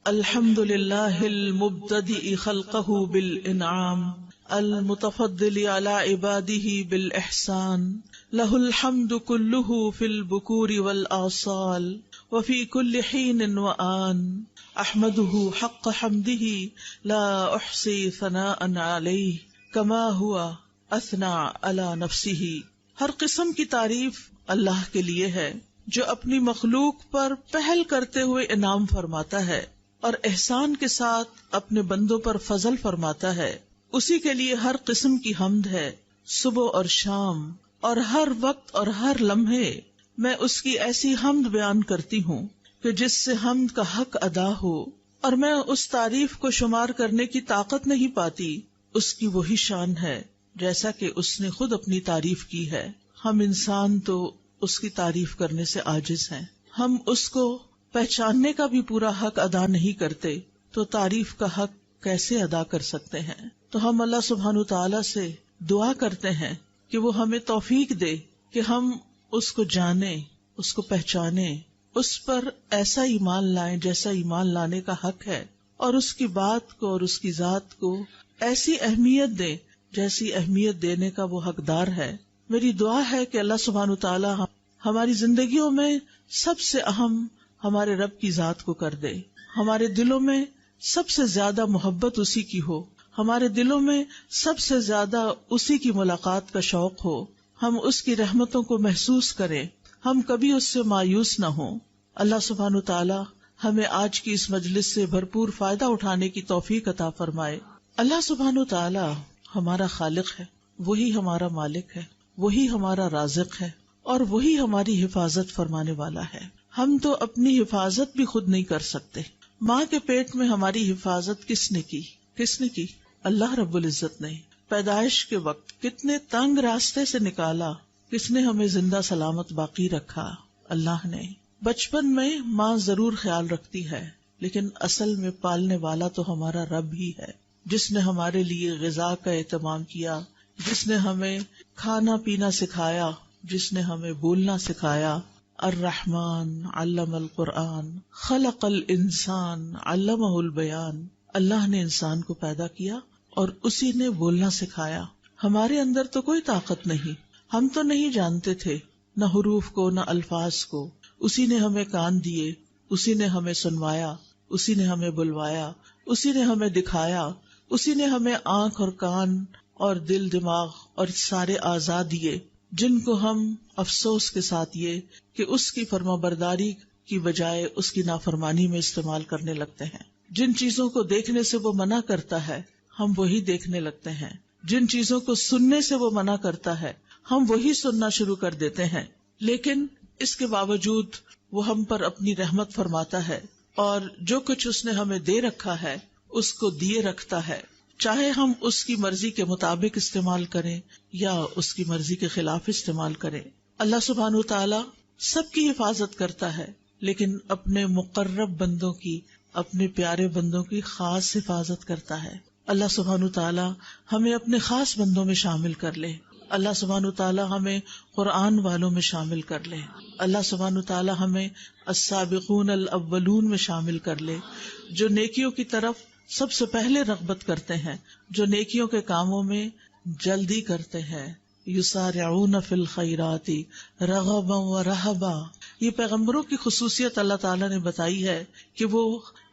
الحمد لله المبتدئ خلقه بالإنعام المتفضل على عباده بالإحسان له الحمد كله في البكور والآصال وفي كل حين وآن أحمده حق حمده لا أحصي ثناء عليه كما هو أثنى على نفسه. ہر قسم کی تعریف اللہ کے لیے ہے جو اپنی مخلوق پر پہل کرتے ہوئے انعام فرماتا ہے اور احسان کے ساتھ اپنے بندوں پر فضل فرماتا ہے. اسی کے لیے ہر قسم کی حمد ہے. صبح اور شام اور ہر وقت اور ہر لمحے میں اس کی ایسی حمد بیان کرتی ہوں کہ جس سے حمد کا حق ادا ہو، اور میں اس تعریف کو شمار کرنے کی طاقت نہیں پاتی. اس کی وہی شان ہے جیسا کہ اس نے خود اپنی تعریف کی ہے. ہم انسان تو اس کی تعریف کرنے سے عاجز ہیں. ہم اس کو پہچاننے کا بھی پورا حق ادا نہیں کرتے تو تعریف کا حق کیسے ادا کر سکتے ہیں؟ تو ہم اللہ سبحانہ تعالیٰ سے دعا کرتے ہیں کہ وہ ہمیں توفیق دے کہ ہم اس کو جانیں، اس کو پہچانیں، اس پر ایسا ایمان لائیں جیسا ایمان لانے کا حق ہے، اور اس کی بات کو اور اس کی ذات کو ایسی اہمیت دیں جیسی اہمیت دینے کا وہ حقدار ہے. میری دعا ہے کہ اللہ سبحانہ تعالیٰ ہماری زندگیوں میں سب سے اہم ہمارے رب کی ذات کو کر دے. ہمارے دلوں میں سب سے زیادہ محبت اسی کی ہو، ہمارے دلوں میں سب سے زیادہ اسی کی ملاقات کا شوق ہو، ہم اس کی رحمتوں کو محسوس کریں، ہم کبھی اس سے مایوس نہ ہوں. اللہ سبحانہ تعالیٰ ہمیں آج کی اس مجلس سے بھرپور فائدہ اٹھانے کی توفیق عطا فرمائے. اللہ سبحانہ تعالیٰ ہمارا خالق ہے، وہی ہمارا مالک ہے، وہی ہمارا رازق ہے، اور وہی ہماری حفاظت فرمانے والا ہے. ہم تو اپنی حفاظت بھی خود نہیں کر سکتے. ماں کے پیٹ میں ہماری حفاظت کس نے کی؟ اللہ رب العزت نے. پیدائش کے وقت کتنے تنگ راستے سے نکالا، کس نے ہمیں زندہ سلامت باقی رکھا؟ اللہ نے. بچپن میں ماں ضرور خیال رکھتی ہے، لیکن اصل میں پالنے والا تو ہمارا رب ہی ہے، جس نے ہمارے لیے غذا کا اہتمام کیا، جس نے ہمیں کھانا پینا سکھایا، جس نے ہمیں بولنا سکھایا. الرحمن علم القرآن خلق الانسان علمہ البیان. اللہ نے انسان کو پیدا کیا اور اسی نے بولنا سکھایا. ہمارے اندر تو کوئی طاقت نہیں، ہم تو نہیں جانتے تھے نہ حروف کو نہ الفاظ کو. اسی نے ہمیں کان دیے، اسی نے ہمیں سنوایا، اسی نے ہمیں بلوایا، اسی نے ہمیں دکھایا، اسی نے ہمیں آنکھ اور کان اور دل دماغ اور سارے اعضاء دیے، جن کو ہم افسوس کے ساتھ یہ کہ اس کی فرما برداری کی بجائے اس کی نافرمانی میں استعمال کرنے لگتے ہیں. جن چیزوں کو دیکھنے سے وہ منع کرتا ہے ہم وہی دیکھنے لگتے ہیں، جن چیزوں کو سننے سے وہ منع کرتا ہے ہم وہی سننا شروع کر دیتے ہیں. لیکن اس کے باوجود وہ ہم پر اپنی رحمت فرماتا ہے، اور جو کچھ اس نے ہمیں دے رکھا ہے اس کو دیے رکھتا ہے، چاہے ہم اس کی مرضی کے مطابق استعمال کریں یا اس کی مرضی کے خلاف استعمال کریں. اللہ سبحانہ تعالیٰ سب کی حفاظت کرتا ہے، لیکن اپنے مقرب بندوں کی، اپنے پیارے بندوں کی خاص حفاظت کرتا ہے. اللہ سبحانہ تعالیٰ ہمیں اپنے خاص بندوں میں شامل کر لے. اللہ سبحانہ تعالیٰ ہمیں قرآن والوں میں شامل کر لے. اللہ سبحانہ تعالیٰ ہمیں السابقون الاولون میں شامل کر لے، جو نیکیوں کی طرف سب سے پہلے رغبت کرتے ہیں، جو نیکیوں کے کاموں میں جلدی کرتے ہیں. یسارعون فی الخیرات رغبا ورہبا. یہ پیغمبروں کی خصوصیت اللہ تعالیٰ نے بتائی ہے کہ وہ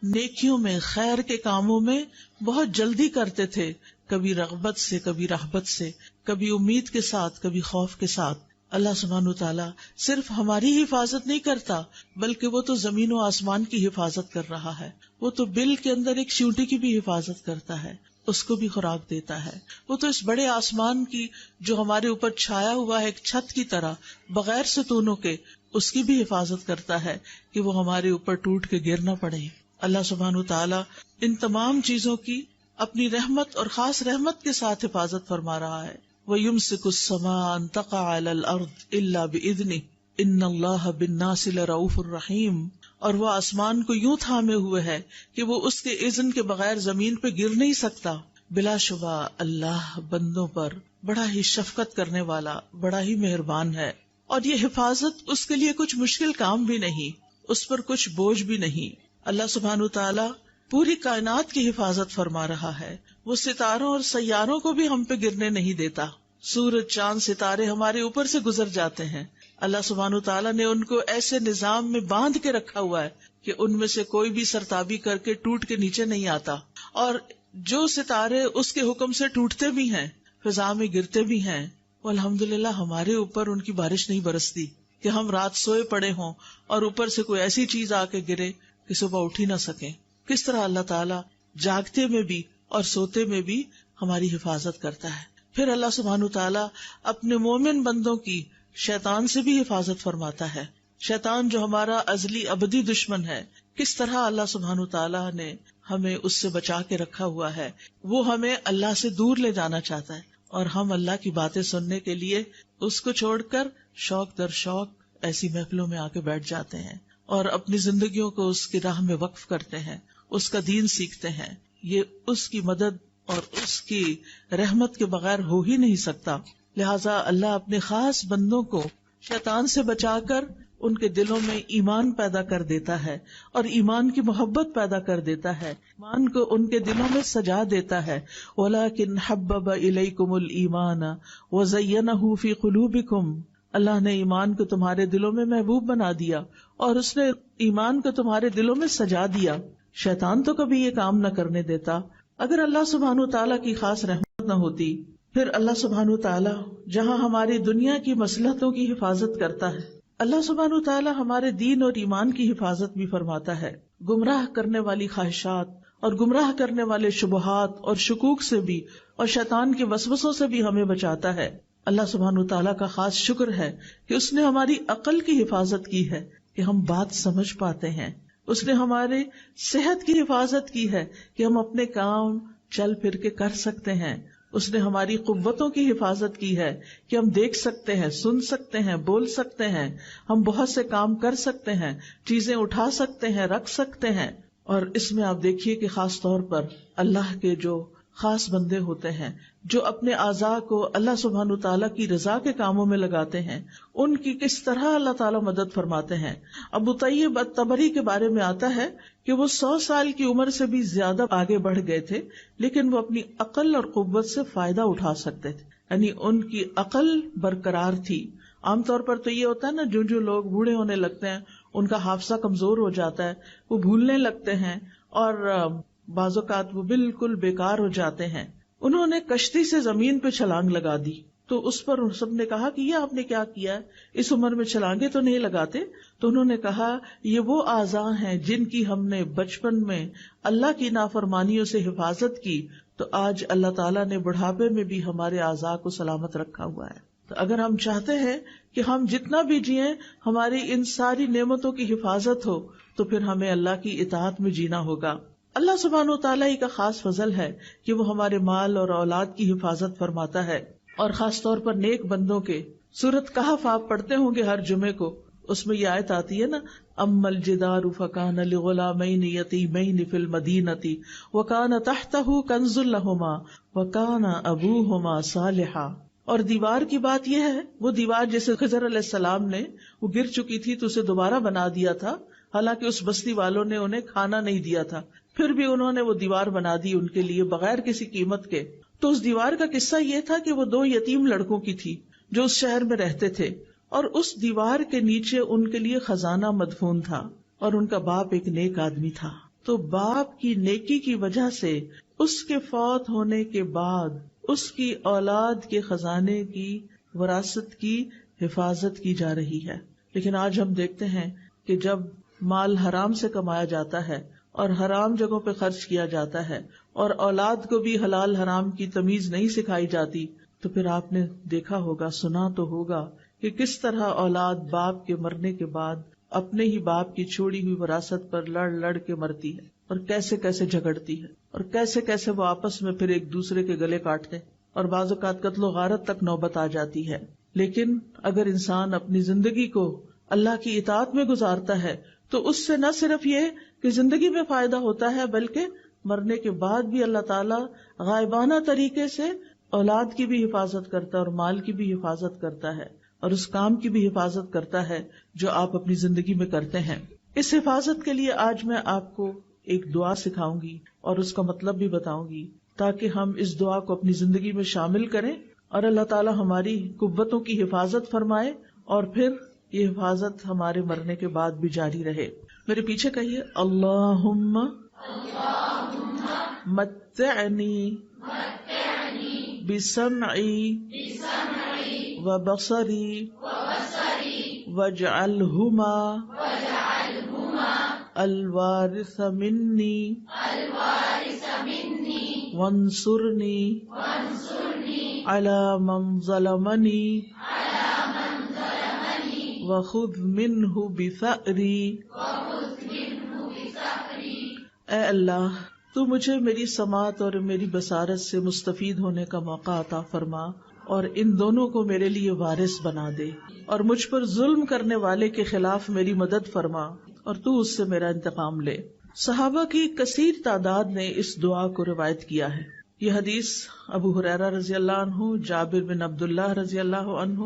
نیکیوں میں، خیر کے کاموں میں بہت جلدی کرتے تھے، کبھی رغبت سے، کبھی رہبت سے، کبھی امید کے ساتھ، کبھی خوف کے ساتھ. اللہ سبحانہ تعالیٰ صرف ہماری حفاظت نہیں کرتا بلکہ وہ تو زمین و آسمان کی حفاظت کر رہا ہے. وہ تو بل کے اندر ایک چیونٹی کی بھی حفاظت کرتا ہے، اس کو بھی خوراک دیتا ہے. وہ تو اس بڑے آسمان کی جو ہمارے اوپر چھایا ہوا ہے ایک چھت کی طرح بغیر ستونوں کے، اس کی بھی حفاظت کرتا ہے کہ وہ ہمارے اوپر ٹوٹ کے گر نہ پڑے. اللہ سبحانہ تعالیٰ ان تمام چیزوں کی اپنی رحمت اور خاص رحمت کے ساتھ حفاظت فرما رہا ہے. وَيُمْسِكُ السَّمَاءَ أَن تَقَعَ عَلَى الْأَرْضِ إِلَّا بِإِذْنِهِ إِنَّ اللَّهَ بِالنَّاسِ لَرَءُوفٌ رَحِيمٌ. اور وہ آسمان کو یوں تھامے ہوئے ہے کہ وہ اس کے اذن کے بغیر زمین پہ گر نہیں سکتا. بلا شبہ اللہ بندوں پر بڑا ہی شفقت کرنے والا، بڑا ہی مہربان ہے. اور یہ حفاظت اس کے لیے کچھ مشکل کام بھی نہیں، اس پر کچھ بوجھ بھی نہیں. اللہ سبحانہ تعالیٰ پوری کائنات کی حفاظت فرما رہا ہے. وہ ستاروں اور سیاروں کو بھی ہم پہ گرنے نہیں دیتا. سورج، چاند، ستارے ہمارے اوپر سے گزر جاتے ہیں. اللہ سبحانہ تعالیٰ نے ان کو ایسے نظام میں باندھ کے رکھا ہوا ہے کہ ان میں سے کوئی بھی سرتابی کر کے ٹوٹ کے نیچے نہیں آتا. اور جو ستارے اس کے حکم سے ٹوٹتے بھی ہیں، فضا میں گرتے بھی ہیں، وہ الحمدللہ ہمارے اوپر ان کی بارش نہیں برستی کہ ہم رات سوئے پڑے ہوں اور اوپر سے کوئی ایسی چیز آ کے گرے کہ صبح اٹھ ہی نہ سکیں. کس طرح اللہ تعالیٰ جاگتے میں بھی اور سوتے میں بھی ہماری حفاظت کرتا ہے. پھر اللہ سبحانہ تعالیٰ اپنے مومن بندوں کی شیطان سے بھی حفاظت فرماتا ہے. شیطان جو ہمارا ازلی ابدی دشمن ہے، کس طرح اللہ سبحانہ تعالیٰ نے ہمیں اس سے بچا کے رکھا ہوا ہے. وہ ہمیں اللہ سے دور لے جانا چاہتا ہے اور ہم اللہ کی باتیں سننے کے لیے اس کو چھوڑ کر شوق در شوق ایسی محفلوں میں آ کے بیٹھ جاتے ہیں اور اپنی زندگیوں کو اس کی راہ میں وقف کرتے ہیں، اس کا دین سیکھتے ہیں. یہ اس کی مدد اور اس کی رحمت کے بغیر ہو ہی نہیں سکتا. لہٰذا اللہ اپنے خاص بندوں کو شیطان سے بچا کر ان کے دلوں میں ایمان پیدا کر دیتا ہے اور ایمان کی محبت پیدا کر دیتا ہے، ایمان کو ان کے دلوں میں سجا دیتا ہے. وَلَٰكِنْ حَبَّبَ إِلَيْكُمُ الْإِيمَانَ وَزَيَّنَهُ فِي قُلُوبِكُمْ. اللہ نے ایمان کو تمہارے دلوں میں محبوب بنا دیا اور اس نے ایمان کو تمہارے دلوں میں سجا دیا. شیطان تو کبھی یہ کام نہ کرنے دیتا. اگر اللہ سبحانہ تعالیٰ کی خاص رحمت نہ ہوتی، پھر اللہ سبحانہ تعالیٰ جہاں ہماری دنیا کی مصلحتوں کی حفاظت کرتا ہے، اللہ سبحانہ تعالیٰ ہمارے دین اور ایمان کی حفاظت بھی فرماتا ہے. گمراہ کرنے والی خواہشات اور گمراہ کرنے والے شبہات اور شکوک سے بھی اور شیطان کے وسوسوں سے بھی ہمیں بچاتا ہے. اللہ سبحانہ تعالیٰ کا خاص شکر ہے کہ اس نے ہماری عقل کی حفاظت کی ہے کہ ہم بات سمجھ پاتے ہیں. اس نے ہمارے صحت کی حفاظت کی ہے کہ ہم اپنے کام چل پھر کے کر سکتے ہیں. اس نے ہماری قوتوں کی حفاظت کی ہے کہ ہم دیکھ سکتے ہیں، سن سکتے ہیں، بول سکتے ہیں، ہم بہت سے کام کر سکتے ہیں، چیزیں اٹھا سکتے ہیں، رکھ سکتے ہیں. اور اس میں آپ دیکھیے کہ خاص طور پر اللہ کے جو خاص بندے ہوتے ہیں جو اپنے اعضاء کو اللہ سبحانہ تعالیٰ کی رضا کے کاموں میں لگاتے ہیں، ان کی کس طرح اللہ تعالیٰ مدد فرماتے ہیں. ابو طیب الطبری کے بارے میں آتا ہے کہ وہ 100 سال کی عمر سے بھی زیادہ آگے بڑھ گئے تھے، لیکن وہ اپنی عقل اور قوت سے فائدہ اٹھا سکتے تھے، یعنی ان کی عقل برقرار تھی. عام طور پر تو یہ ہوتا ہے نا، جو لوگ بوڑھے ہونے لگتے ہیں ان کا حافظہ کمزور ہو جاتا ہے، وہ بھولنے لگتے ہیں اور بعض اوقات وہ بالکل بیکار ہو جاتے ہیں. انہوں نے کشتی سے زمین پہ چھلانگ لگا دی تو اس پر سب نے کہا کہ یہ آپ نے کیا کیا ہے، اس عمر میں چھلانگیں تو نہیں لگاتے. تو انہوں نے کہا یہ وہ اعضاء ہیں جن کی ہم نے بچپن میں اللہ کی نافرمانیوں سے حفاظت کی، تو آج اللہ تعالیٰ نے بڑھاپے میں بھی ہمارے اعضاء کو سلامت رکھا ہوا ہے. تو اگر ہم چاہتے ہیں کہ ہم جتنا بھی جئیں ہماری ان ساری نعمتوں کی حفاظت ہو، تو پھر ہمیں اللہ کی اطاعت میں جینا ہوگا. اللہ سبحانہ وتعالیٰ ہی کا خاص فضل ہے کہ وہ ہمارے مال اور اولاد کی حفاظت فرماتا ہے، اور خاص طور پر نیک بندوں کے. سورۃ کہف آپ پڑھتے ہوں گے ہر جمعے کو، اس میں یہ آیت آتی ہے نا، اما الجدار فکان لغلامین یتیمین فی المدینۃ وکان تحتہ کنز لہما وکان ابوہما صالحا. اور دیوار کی بات یہ ہے، وہ دیوار جیسے خضر علیہ السلام نے وہ گر چکی تھی تو اسے دوبارہ بنا دیا تھا، حالانکہ اس بستی والوں نے انہیں کھانا نہیں دیا تھا، پھر بھی انہوں نے وہ دیوار بنا دی ان کے لیے بغیر کسی قیمت کے. تو اس دیوار کا قصہ یہ تھا کہ وہ 2 یتیم لڑکوں کی تھی جو اس شہر میں رہتے تھے، اور اس دیوار کے نیچے ان کے لیے خزانہ مدفون تھا، اور ان کا باپ ایک نیک آدمی تھا. تو باپ کی نیکی کی وجہ سے اس کے فوت ہونے کے بعد اس کی اولاد کے خزانے کی وراثت کی حفاظت کی جا رہی ہے. لیکن آج ہم دیکھتے ہیں کہ جب مال حرام سے کمایا جاتا ہے اور حرام جگہوں پہ خرچ کیا جاتا ہے اور اولاد کو بھی حلال حرام کی تمیز نہیں سکھائی جاتی، تو پھر آپ نے دیکھا ہوگا، سنا تو ہوگا کہ کس طرح اولاد باپ کے مرنے کے بعد اپنے ہی باپ کی چھوڑی ہوئی وراثت پر لڑ لڑ کے مرتی ہے، اور کیسے کیسے جھگڑتی ہے، اور کیسے کیسے وہ آپس میں پھر ایک دوسرے کے گلے کاٹتے، اور بعض اوقات قتل و غارت تک نوبت آ جاتی ہے. لیکن اگر انسان اپنی زندگی کو اللہ کی اطاعت میں گزارتا ہے تو اس سے نہ صرف یہ کہ زندگی میں فائدہ ہوتا ہے، بلکہ مرنے کے بعد بھی اللہ تعالیٰ غائبانہ طریقے سے اولاد کی بھی حفاظت کرتا ہے اور مال کی بھی حفاظت کرتا ہے، اور اس کام کی بھی حفاظت کرتا ہے جو آپ اپنی زندگی میں کرتے ہیں. اس حفاظت کے لیے آج میں آپ کو ایک دعا سکھاؤں گی اور اس کا مطلب بھی بتاؤں گی، تاکہ ہم اس دعا کو اپنی زندگی میں شامل کریں اور اللہ تعالی ہماری قوتوں کی حفاظت فرمائے اور پھر یہ حفاظت ہمارے مرنے کے بعد بھی جاری رہے۔ میرے پیچھے کہیے، اللہم متعنی بسمعی وبصری واجعلہما الوارث منی وانصرنی علی من ظلمنی وخذ منہ بثأری۔ اے اللہ، تو مجھے میری سماعت اور میری بصارت سے مستفید ہونے کا موقع عطا فرما اور ان دونوں کو میرے لیے وارث بنا دے، اور مجھ پر ظلم کرنے والے کے خلاف میری مدد فرما اور تو اس سے میرا انتقام لے۔ صحابہ کی کثیر تعداد نے اس دعا کو روایت کیا ہے۔ یہ حدیث ابو ہریرہ رضی اللہ عنہ، جابر بن عبداللہ رضی اللہ عنہ،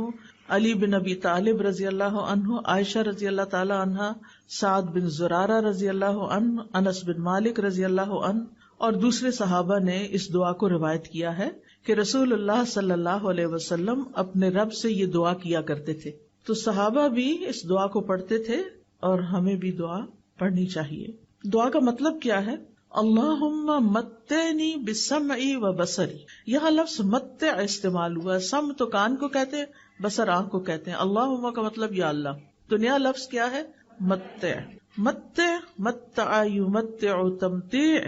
علی بن ابی طالب رضی اللہ عنہ، عائشہ رضی اللہ تعالی عنہ، سعد بن زرارہ رضی اللہ عنہ، انس بن مالک رضی اللہ عنہ اور دوسرے صحابہ نے اس دعا کو روایت کیا ہے کہ رسول اللہ صلی اللہ علیہ وسلم اپنے رب سے یہ دعا کیا کرتے تھے۔ تو صحابہ بھی اس دعا کو پڑھتے تھے اور ہمیں بھی دعا پڑھنی چاہیے۔ دعا کا مطلب کیا ہے؟ اللہم متعنی بسمعی و بصری۔ یہاں لفظ متع استعمال ہوا ہے۔ سم تو کان کو کہتے ہیں، بصر آنکھ کو کہتے ہیں۔ اللہم کا مطلب یا اللہ۔ تو نیا لفظ کیا ہے؟ متع۔ متع، متع یمتع تمتیع،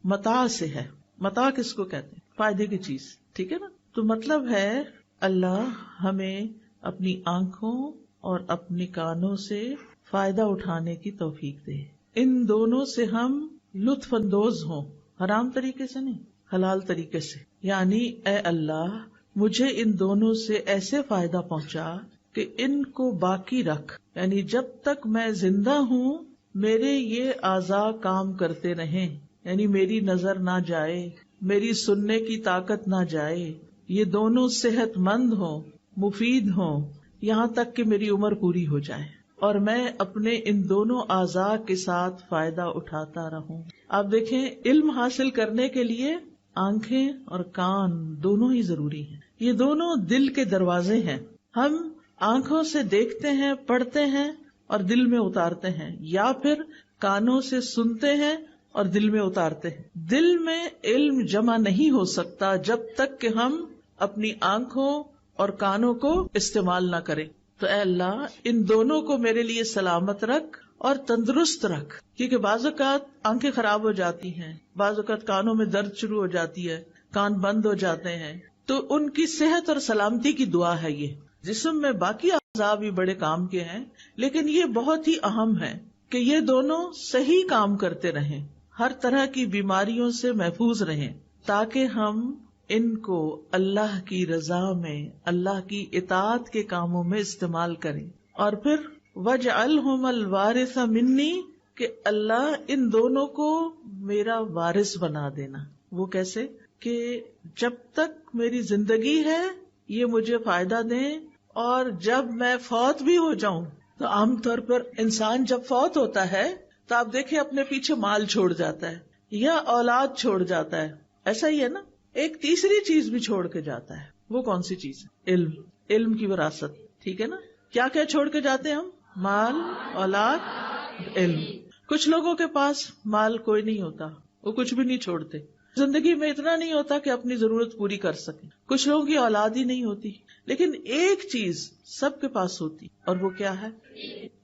متاع سے ہے۔ متاع کس کو کہتے ہیں؟ فائدے کی چیز، ٹھیک ہے نا؟ تو مطلب ہے اللہ ہمیں اپنی آنکھوں اور اپنی کانوں سے فائدہ اٹھانے کی توفیق دے، ان دونوں سے ہم لطف اندوز ہوں، حرام طریقے سے نہیں، حلال طریقے سے۔ یعنی اے اللہ مجھے ان دونوں سے ایسے فائدہ پہنچا کہ ان کو باقی رکھ، یعنی جب تک میں زندہ ہوں میرے یہ اعضاء کام کرتے رہیں، یعنی میری نظر نہ جائے، میری سننے کی طاقت نہ جائے، یہ دونوں صحت مند ہوں، مفید ہوں، یہاں تک کہ میری عمر پوری ہو جائے اور میں اپنے ان دونوں اعضاء کے ساتھ فائدہ اٹھاتا رہوں۔ آپ دیکھیں، علم حاصل کرنے کے لیے آنکھیں اور کان دونوں ہی ضروری ہیں۔ یہ دونوں دل کے دروازے ہیں۔ ہم آنکھوں سے دیکھتے ہیں، پڑھتے ہیں اور دل میں اتارتے ہیں، یا پھر کانوں سے سنتے ہیں اور دل میں اتارتے ہیں۔ دل میں علم جمع نہیں ہو سکتا جب تک کہ ہم اپنی آنکھوں اور کانوں کو استعمال نہ کریں۔ تو اے اللہ ان دونوں کو میرے لیے سلامت رکھ اور تندرست رکھ، کیونکہ بعض اوقات آنکھیں خراب ہو جاتی ہیں، بعض اوقات کانوں میں درد شروع ہو جاتی ہے، کان بند ہو جاتے ہیں، تو ان کی صحت اور سلامتی کی دعا ہے یہ۔ جسم میں باقی اعضاء بھی بڑے کام کے ہیں، لیکن یہ بہت ہی اہم ہے کہ یہ دونوں صحیح کام کرتے رہیں، ہر طرح کی بیماریوں سے محفوظ رہیں، تاکہ ہم ان کو اللہ کی رضا میں، اللہ کی اطاعت کے کاموں میں استعمال کریں۔ اور پھر وَاجْعَلْهُمَ الْوَارِثَ مِنِّي، کہ اللہ ان دونوں کو میرا وارث بنا دینا۔ وہ کیسے؟ کہ جب تک میری زندگی ہے یہ مجھے فائدہ دیں، اور جب میں فوت بھی ہو جاؤں، تو عام طور پر انسان جب فوت ہوتا ہے تو آپ دیکھیں اپنے پیچھے مال چھوڑ جاتا ہے یا اولاد چھوڑ جاتا ہے، ایسا ہی ہے نا؟ ایک تیسری چیز بھی چھوڑ کے جاتا ہے۔ وہ کون سی چیز ہے؟ علم، علم کی وراثت، ٹھیک ہے نا؟ کیا کیا چھوڑ کے جاتے ہیں ہم؟ مال، اولاد، علم۔ کچھ لوگوں کے پاس مال کوئی نہیں ہوتا، وہ کچھ بھی نہیں چھوڑتے، زندگی میں اتنا نہیں ہوتا کہ اپنی ضرورت پوری کر سکیں۔ کچھ لوگوں کی اولاد ہی نہیں ہوتی، لیکن ایک چیز سب کے پاس ہوتی، اور وہ کیا ہے؟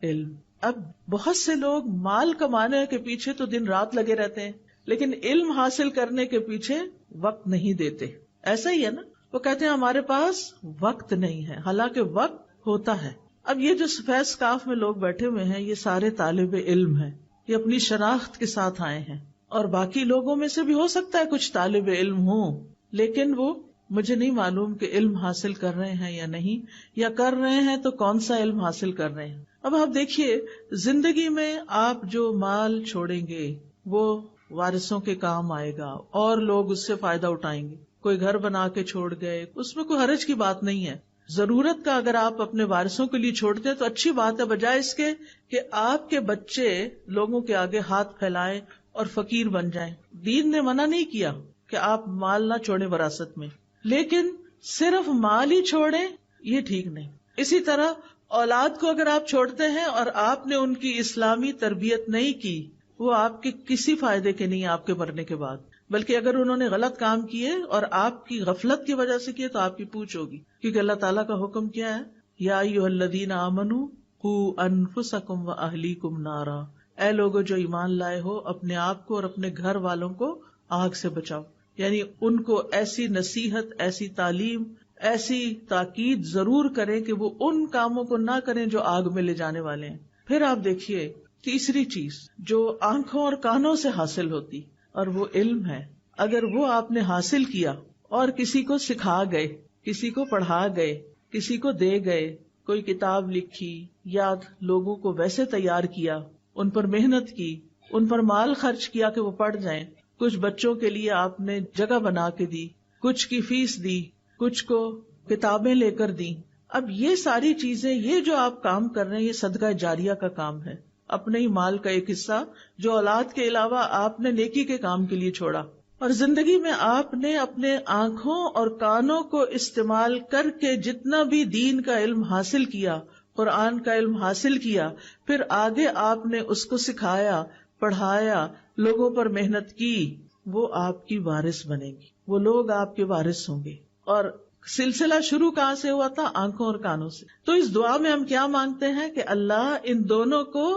علم۔ اب بہت سے لوگ مال کمانے کے پیچھے تو دن رات لگے رہتے ہیں، لیکن علم حاصل کرنے کے پیچھے وقت نہیں دیتے۔ ایسا ہی ہے نا؟ وہ کہتے ہیں ہمارے پاس وقت نہیں ہے، حالانکہ وقت ہوتا ہے۔ اب یہ جو سفید اسکارف میں لوگ بیٹھے ہوئے ہیں، یہ سارے طالب علم ہیں، یہ اپنی شناخت کے ساتھ آئے ہیں، اور باقی لوگوں میں سے بھی ہو سکتا ہے کچھ طالب علم ہوں، لیکن وہ مجھے نہیں معلوم کہ علم حاصل کر رہے ہیں یا نہیں، یا کر رہے ہیں تو کون سا علم حاصل کر رہے ہیں۔ اب آپ دیکھیے، زندگی میں آپ جو مال چھوڑیں گے وہ وارثوں کے کام آئے گا اور لوگ اس سے فائدہ اٹھائیں گے۔ کوئی گھر بنا کے چھوڑ گئے، اس میں کوئی حرج کی بات نہیں ہے، ضرورت کا اگر آپ اپنے وارثوں کے لیے چھوڑتے ہیں تو اچھی بات ہے، بجائے اس کے کہ آپ کے بچے لوگوں کے آگے ہاتھ پھیلائیں اور فقیر بن جائیں۔ دین نے منع نہیں کیا کہ آپ مال نہ چھوڑیں وراثت میں، لیکن صرف مال ہی چھوڑیں یہ ٹھیک نہیں۔ اسی طرح اولاد کو اگر آپ چھوڑتے ہیں اور آپ نے ان کی اسلامی تربیت نہیں کی، وہ آپ کے کسی فائدے کے نہیں آپ کے مرنے کے بعد، بلکہ اگر انہوں نے غلط کام کیے اور آپ کی غفلت کی وجہ سے کیے تو آپ کی پوچھ ہوگی، کیونکہ اللہ تعالیٰ کا حکم کیا ہے، یا ایھا الذین آمنوا قوا انفسکم واہلیکم نارا، اے لوگو جو ایمان لائے ہو اپنے آپ کو اور اپنے گھر والوں کو آگ سے بچاؤ۔ یعنی ان کو ایسی نصیحت، ایسی تعلیم، ایسی تاکید ضرور کریں کہ وہ ان کاموں کو نہ کریں جو آگ میں لے جانے والے ہیں۔ پھر آپ دیکھیے تیسری چیز جو آنکھوں اور کانوں سے حاصل ہوتی، اور وہ علم ہے۔ اگر وہ آپ نے حاصل کیا اور کسی کو سکھا گئے، کسی کو پڑھا گئے، کسی کو دے گئے، کوئی کتاب لکھی یا لوگوں کو ویسے تیار کیا، ان پر محنت کی، ان پر مال خرچ کیا کہ وہ پڑھ جائیں، کچھ بچوں کے لیے آپ نے جگہ بنا کے دی، کچھ کی فیس دی، کچھ کو کتابیں لے کر دی، اب یہ ساری چیزیں، یہ جو آپ کام کر رہے ہیں، یہ صدقہ جاریہ کا کام ہے، اپنے ہی مال کا ایک حصہ جو اولاد کے علاوہ آپ نے نیکی کے کام کے لیے چھوڑا۔ اور زندگی میں آپ نے اپنے آنکھوں اور کانوں کو استعمال کر کے جتنا بھی دین کا علم حاصل کیا، قرآن کا علم حاصل کیا، پھر آگے آپ نے اس کو سکھایا، پڑھایا، لوگوں پر محنت کی، وہ آپ کی وارث بنے گی، وہ لوگ آپ کے وارث ہوں گے۔ اور سلسلہ شروع کہاں سے ہوا تھا؟ آنکھوں اور کانوں سے۔ تو اس دعا میں ہم کیا مانگتے ہیں کہ اللہ ان دونوں کو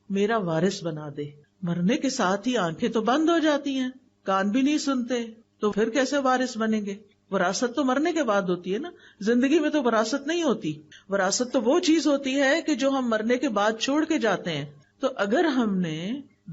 میرا وارث بنا دے۔ مرنے کے ساتھ ہی آنکھیں تو بند ہو جاتی ہیں، کان بھی نہیں سنتے، تو پھر کیسے وارث بنیں گے؟ وراثت تو مرنے کے بعد ہوتی ہے نا، زندگی میں تو وراثت نہیں ہوتی۔ وراثت تو وہ چیز ہوتی ہے کہ جو ہم مرنے کے بعد چھوڑ کے جاتے ہیں۔ تو اگر ہم نے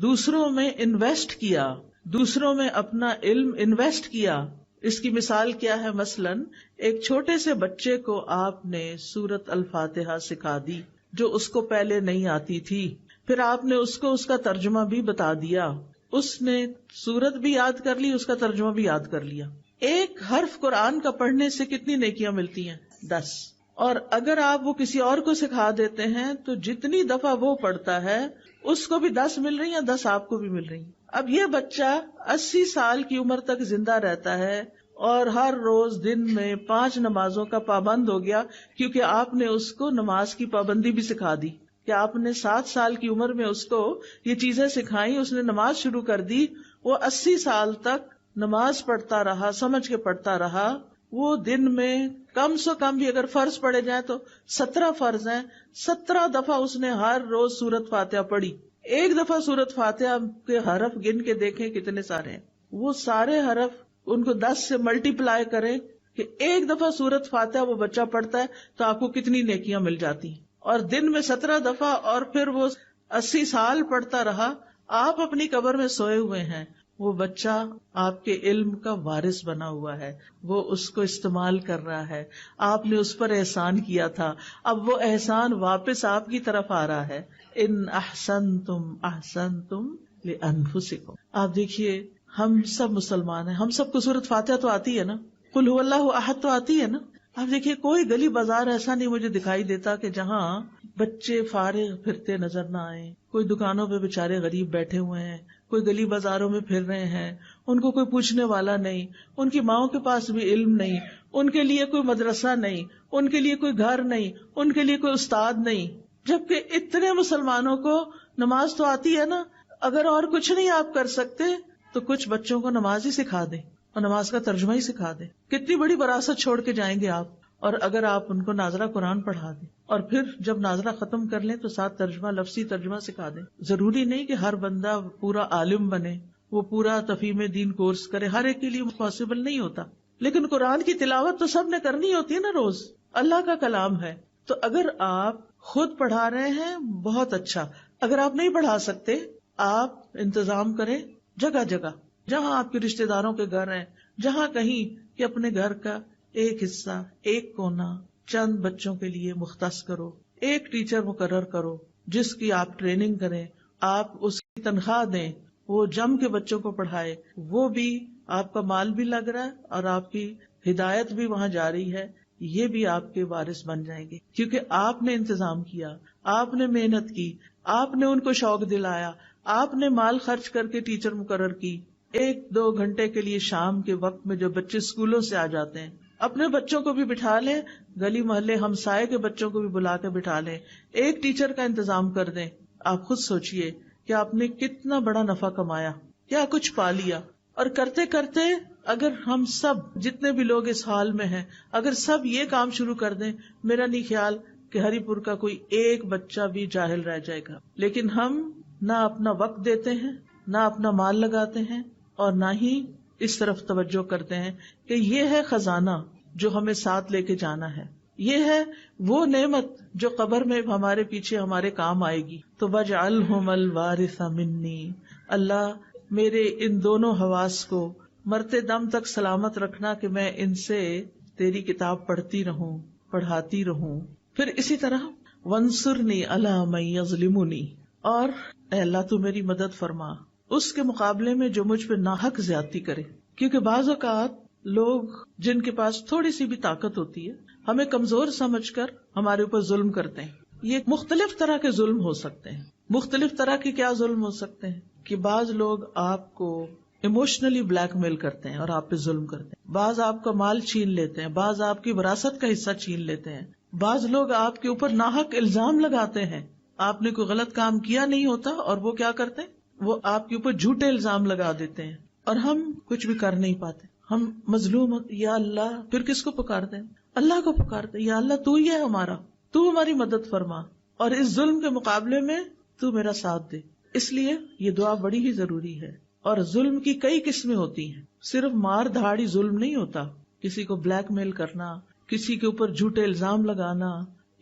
دوسروں میں انویسٹ کیا، دوسروں میں اپنا علم انویسٹ کیا، اس کی مثال کیا ہے؟ مثلاً ایک چھوٹے سے بچے کو آپ نے سورت الفاتحہ سکھا دی جو اس کو پہلے نہیں آتی تھی، پھر آپ نے اس کو اس کا ترجمہ بھی بتا دیا، اس نے سورت بھی یاد کر لی، اس کا ترجمہ بھی یاد کر لیا۔ ایک حرف قرآن کا پڑھنے سے کتنی نیکیاں ملتی ہیں؟ 10۔ اور اگر آپ وہ کسی اور کو سکھا دیتے ہیں تو جتنی دفعہ وہ پڑھتا ہے اس کو بھی 10 مل رہی ہیں، 10 آپ کو بھی مل رہی ہیں۔ اب یہ بچہ 80 سال کی عمر تک زندہ رہتا ہے اور ہر روز دن میں 5 نمازوں کا پابند ہو گیا، کیونکہ آپ نے اس کو نماز کی پابندی بھی سکھا دی، کہ آپ نے 7 سال کی عمر میں اس کو یہ چیزیں سکھائیں، اس نے نماز شروع کر دی، وہ 80 سال تک نماز پڑھتا رہا، سمجھ کے پڑھتا رہا۔ وہ دن میں کم سے کم بھی اگر فرض پڑھے جائیں تو 17 فرض ہیں، 17 دفعہ اس نے ہر روز سورت فاتحہ پڑھی۔ ایک دفعہ سورت فاتحہ کے حرف گن کے دیکھیں کتنے سارے ہیں، وہ سارے حرف ان کو 10 سے ملٹی پلائی کریں کہ ایک دفعہ سورت فاتحہ وہ بچہ پڑھتا ہے تو آپ کو کتنی نیکیاں مل جاتی ہیں۔ اور دن میں 17 دفعہ، اور پھر وہ 80 سال پڑھتا رہا۔ آپ اپنی قبر میں سوئے ہوئے ہیں، وہ بچہ آپ کے علم کا وارث بنا ہوا ہے، وہ اس کو استعمال کر رہا ہے، آپ نے اس پر احسان کیا تھا، اب وہ احسان واپس آپ کی طرف آ رہا ہے۔ ان احسنتم احسنتم لانفسکم۔ آپ دیکھیے ہم سب مسلمان ہیں، ہم سب کو سورۃ فاتحہ تو آتی ہے نا، قل هو اللہ احد تو آتی ہے نا۔ آپ دیکھیے کوئی گلی بازار ایسا نہیں مجھے دکھائی دیتا کہ جہاں بچے فارغ پھرتے نظر نہ آئے، کوئی دکانوں پہ بےچارے غریب بیٹھے ہوئے ہیں، کوئی گلی بازاروں میں پھر رہے ہیں، ان کو کوئی پوچھنے والا نہیں، ان کی ماؤں کے پاس بھی علم نہیں، ان کے لیے کوئی مدرسہ نہیں، ان کے لیے کوئی گھر نہیں، ان کے لیے کوئی استاد نہیں، جبکہ اتنے مسلمانوں کو نماز تو آتی ہے نا۔ اگر اور کچھ نہیں آپ کر سکتے تو کچھ بچوں کو نماز ہی سکھا دیں اور نماز کا ترجمہ ہی سکھا دیں، کتنی بڑی وراثت چھوڑ کے جائیں گے آپ۔ اور اگر آپ ان کو ناظرہ قرآن پڑھا دیں اور پھر جب ناظرہ ختم کر لیں تو ساتھ ترجمہ، لفظی ترجمہ سکھا دیں۔ ضروری نہیں کہ ہر بندہ پورا عالم بنے، وہ پورا تفہیم دین کورس کرے، ہر ایک کے لیے پاسبل نہیں ہوتا، لیکن قرآن کی تلاوت تو سب نے کرنی ہوتی ہے نا، روز اللہ کا کلام ہے۔ تو اگر آپ خود پڑھا رہے ہیں بہت اچھا، اگر آپ نہیں پڑھا سکتے آپ انتظام کریں جگہ جگہ، جہاں آپ کے رشتہ داروں کے گھر ہیں، جہاں کہیں کہ اپنے گھر کا ایک حصہ، ایک کونا چند بچوں کے لیے مختص کرو، ایک ٹیچر مقرر کرو جس کی آپ ٹریننگ کریں، آپ اس کی تنخواہ دیں، وہ جم کے بچوں کو پڑھائے، وہ بھی آپ کا مال بھی لگ رہا ہے اور آپ کی ہدایت بھی وہاں جاری ہے۔ یہ بھی آپ کے وارث بن جائیں گے، کیونکہ آپ نے انتظام کیا، آپ نے محنت کی، آپ نے ان کو شوق دلایا، آپ نے مال خرچ کر کے ٹیچر مقرر کی. 1-2 گھنٹے کے لیے شام کے وقت میں جو بچے اسکولوں سے آ جاتے ہیں، اپنے بچوں کو بھی بٹھا لیں، گلی محلے ہمسائے کے بچوں کو بھی بلا کے بٹھا لیں، ایک ٹیچر کا انتظام کر دیں. آپ خود سوچئے کہ آپ نے کتنا بڑا نفع کمایا، کیا کچھ پا لیا. اور کرتے کرتے اگر ہم سب جتنے بھی لوگ اس حال میں ہیں، اگر سب یہ کام شروع کر دیں، میرا نہیں خیال کہ ہری پور کا کوئی ایک بچہ بھی جاہل رہ جائے گا. لیکن ہم نہ اپنا وقت دیتے ہیں، نہ اپنا مال لگاتے ہیں، اور نہ ہی اس طرف توجہ کرتے ہیں کہ یہ ہے خزانہ جو ہمیں ساتھ لے کے جانا ہے، یہ ہے وہ نعمت جو قبر میں ہمارے پیچھے ہمارے کام آئے گی. تو وَاجْعَلْهُمَ الْوَارِثَ مِنِّي، اللہ میرے ان دونوں حواس کو مرتے دم تک سلامت رکھنا کہ میں ان سے تیری کتاب پڑھتی رہوں، پڑھاتی رہوں. پھر اسی طرح وَانصُرْنِي عَلَىٰ مَن يَظْلِمُنِي، اور اے اللہ تو میری مدد فرما اس کے مقابلے میں جو مجھ پہ ناحق زیادتی کرے. کیونکہ بعض اوقات لوگ جن کے پاس تھوڑی سی بھی طاقت ہوتی ہے ہمیں کمزور سمجھ کر ہمارے اوپر ظلم کرتے ہیں. یہ مختلف طرح کے ظلم ہو سکتے ہیں. مختلف طرح کے کیا ظلم ہو سکتے ہیں کہ بعض لوگ آپ کو ایموشنلی بلیک میل کرتے ہیں اور آپ پہ ظلم کرتے ہیں، بعض آپ کا مال چھین لیتے ہیں، بعض آپ کی وراثت کا حصہ چھین لیتے ہیں، بعض لوگ آپ کے اوپر ناحق الزام لگاتے ہیں. آپ نے کوئی غلط کام کیا نہیں ہوتا اور وہ کیا کرتے ہیں، وہ آپ کے اوپر جھوٹے الزام لگا دیتے ہیں اور ہم کچھ بھی کر نہیں پاتے. ہم مظلوم، یا اللہ، پھر کس کو پکارتے ہیں؟ اللہ کو پکارتے ہیں، یا اللہ تو ہی ہے ہمارا، تو ہماری مدد فرما اور اس ظلم کے مقابلے میں تو میرا ساتھ دے. اس لیے یہ دعا بڑی ہی ضروری ہے. اور ظلم کی کئی قسمیں ہوتی ہیں، صرف مار دھاڑی ظلم نہیں ہوتا. کسی کو بلیک میل کرنا، کسی کے اوپر جھوٹے الزام لگانا،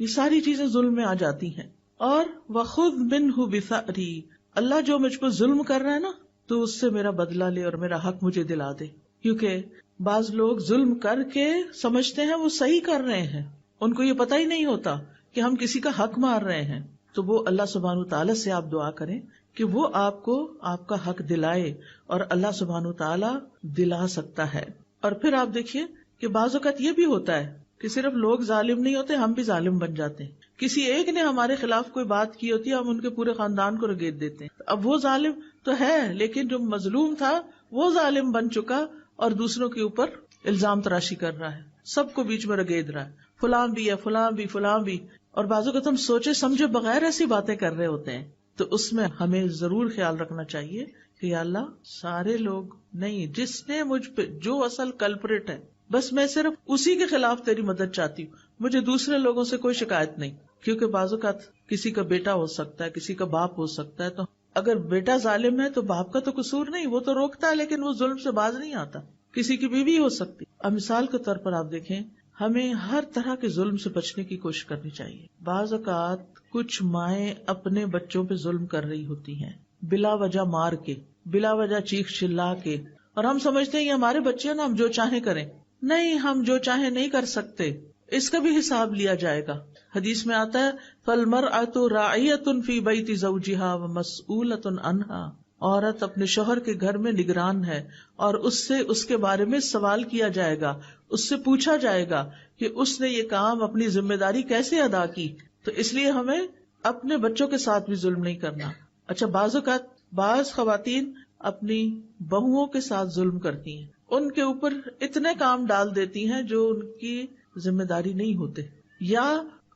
یہ ساری چیزیں ظلم میں آ جاتی ہیں. اور وَخُذْ مِنْهُ بِثَأْرِي، اللہ جو مجھ پر ظلم کر رہا ہے نا تو اس سے میرا بدلہ لے اور میرا حق مجھے دلا دے. کیونکہ بعض لوگ ظلم کر کے سمجھتے ہیں وہ صحیح کر رہے ہیں، ان کو یہ پتہ ہی نہیں ہوتا کہ ہم کسی کا حق مار رہے ہیں. تو وہ اللہ سبحانہ وتعالیٰ سے آپ دعا کریں کہ وہ آپ کو آپ کا حق دلائے، اور اللہ سبحانہ وتعالیٰ دلا سکتا ہے. اور پھر آپ دیکھیے کہ بعض اوقات یہ بھی ہوتا ہے کہ صرف لوگ ظالم نہیں ہوتے، ہم بھی ظالم بن جاتے ہیں. کسی ایک نے ہمارے خلاف کوئی بات کی ہوتی ہے، ہم ان کے پورے خاندان کو رگیت دیتے ہیں. اب وہ ظالم تو ہے، لیکن جو مظلوم تھا وہ ظالم بن چکا اور دوسروں کے اوپر الزام تراشی کر رہا ہے، سب کو بیچ میں رگید رہا ہے، فلاں بھی ہے، فلاں بھی، فلاں بھی. اور بعض اوقات ہم سوچے سمجھے بغیر ایسی باتیں کر رہے ہوتے ہیں. تو اس میں ہمیں ضرور خیال رکھنا چاہیے کہ یا اللہ سارے لوگ نہیں، جس نے مجھ پہ جو اصل کلپریٹ ہے بس میں صرف اسی کے خلاف تیری مدد چاہتی ہوں، مجھے دوسرے لوگوں سے کوئی شکایت نہیں. کیونکہ بعض اوقات کسی کا بیٹا ہو سکتا ہے، کسی کا باپ ہو سکتا ہے، تو اگر بیٹا ظالم ہے تو باپ کا تو قصور نہیں، وہ تو روکتا ہے لیکن وہ ظلم سے باز نہیں آتا. کسی کی بیوی ہو سکتی. اب مثال کے طور پر آپ دیکھیں، ہمیں ہر طرح کے ظلم سے بچنے کی کوشش کرنی چاہیے. بعض اوقات کچھ مائیں اپنے بچوں پہ ظلم کر رہی ہوتی ہیں، بلا وجہ مار کے، بلا وجہ چیخ چلا کے، اور ہم سمجھتے ہیں یہ ہمارے بچے ہیں نا، ہم جو چاہیں کریں. نہیں، ہم جو چاہیں نہیں کر سکتے، اس کا بھی حساب لیا جائے گا. حدیث میں آتا ہے فَالْمَرْأَةُ رَاعِيَةٌ فِي بَيْتِ زَوْجِهَا وَمَسْئُولَةٌ عَنْهَا، عورت اپنے شوہر کے گھر میں نگران ہے اور اس سے اس کے بارے میں سوال کیا جائے گا، اس سے پوچھا جائے گا کہ اس نے یہ کام اپنی ذمہ داری کیسے ادا کی. تو اس لیے ہمیں اپنے بچوں کے ساتھ بھی ظلم نہیں کرنا. اچھا، بعض اوقات بعض خواتین اپنی بہوؤں کے ساتھ ظلم کرتی ہیں، ان کے اوپر اتنے کام ڈال دیتی ہیں جو ان کی ذمہ داری نہیں ہوتے، یا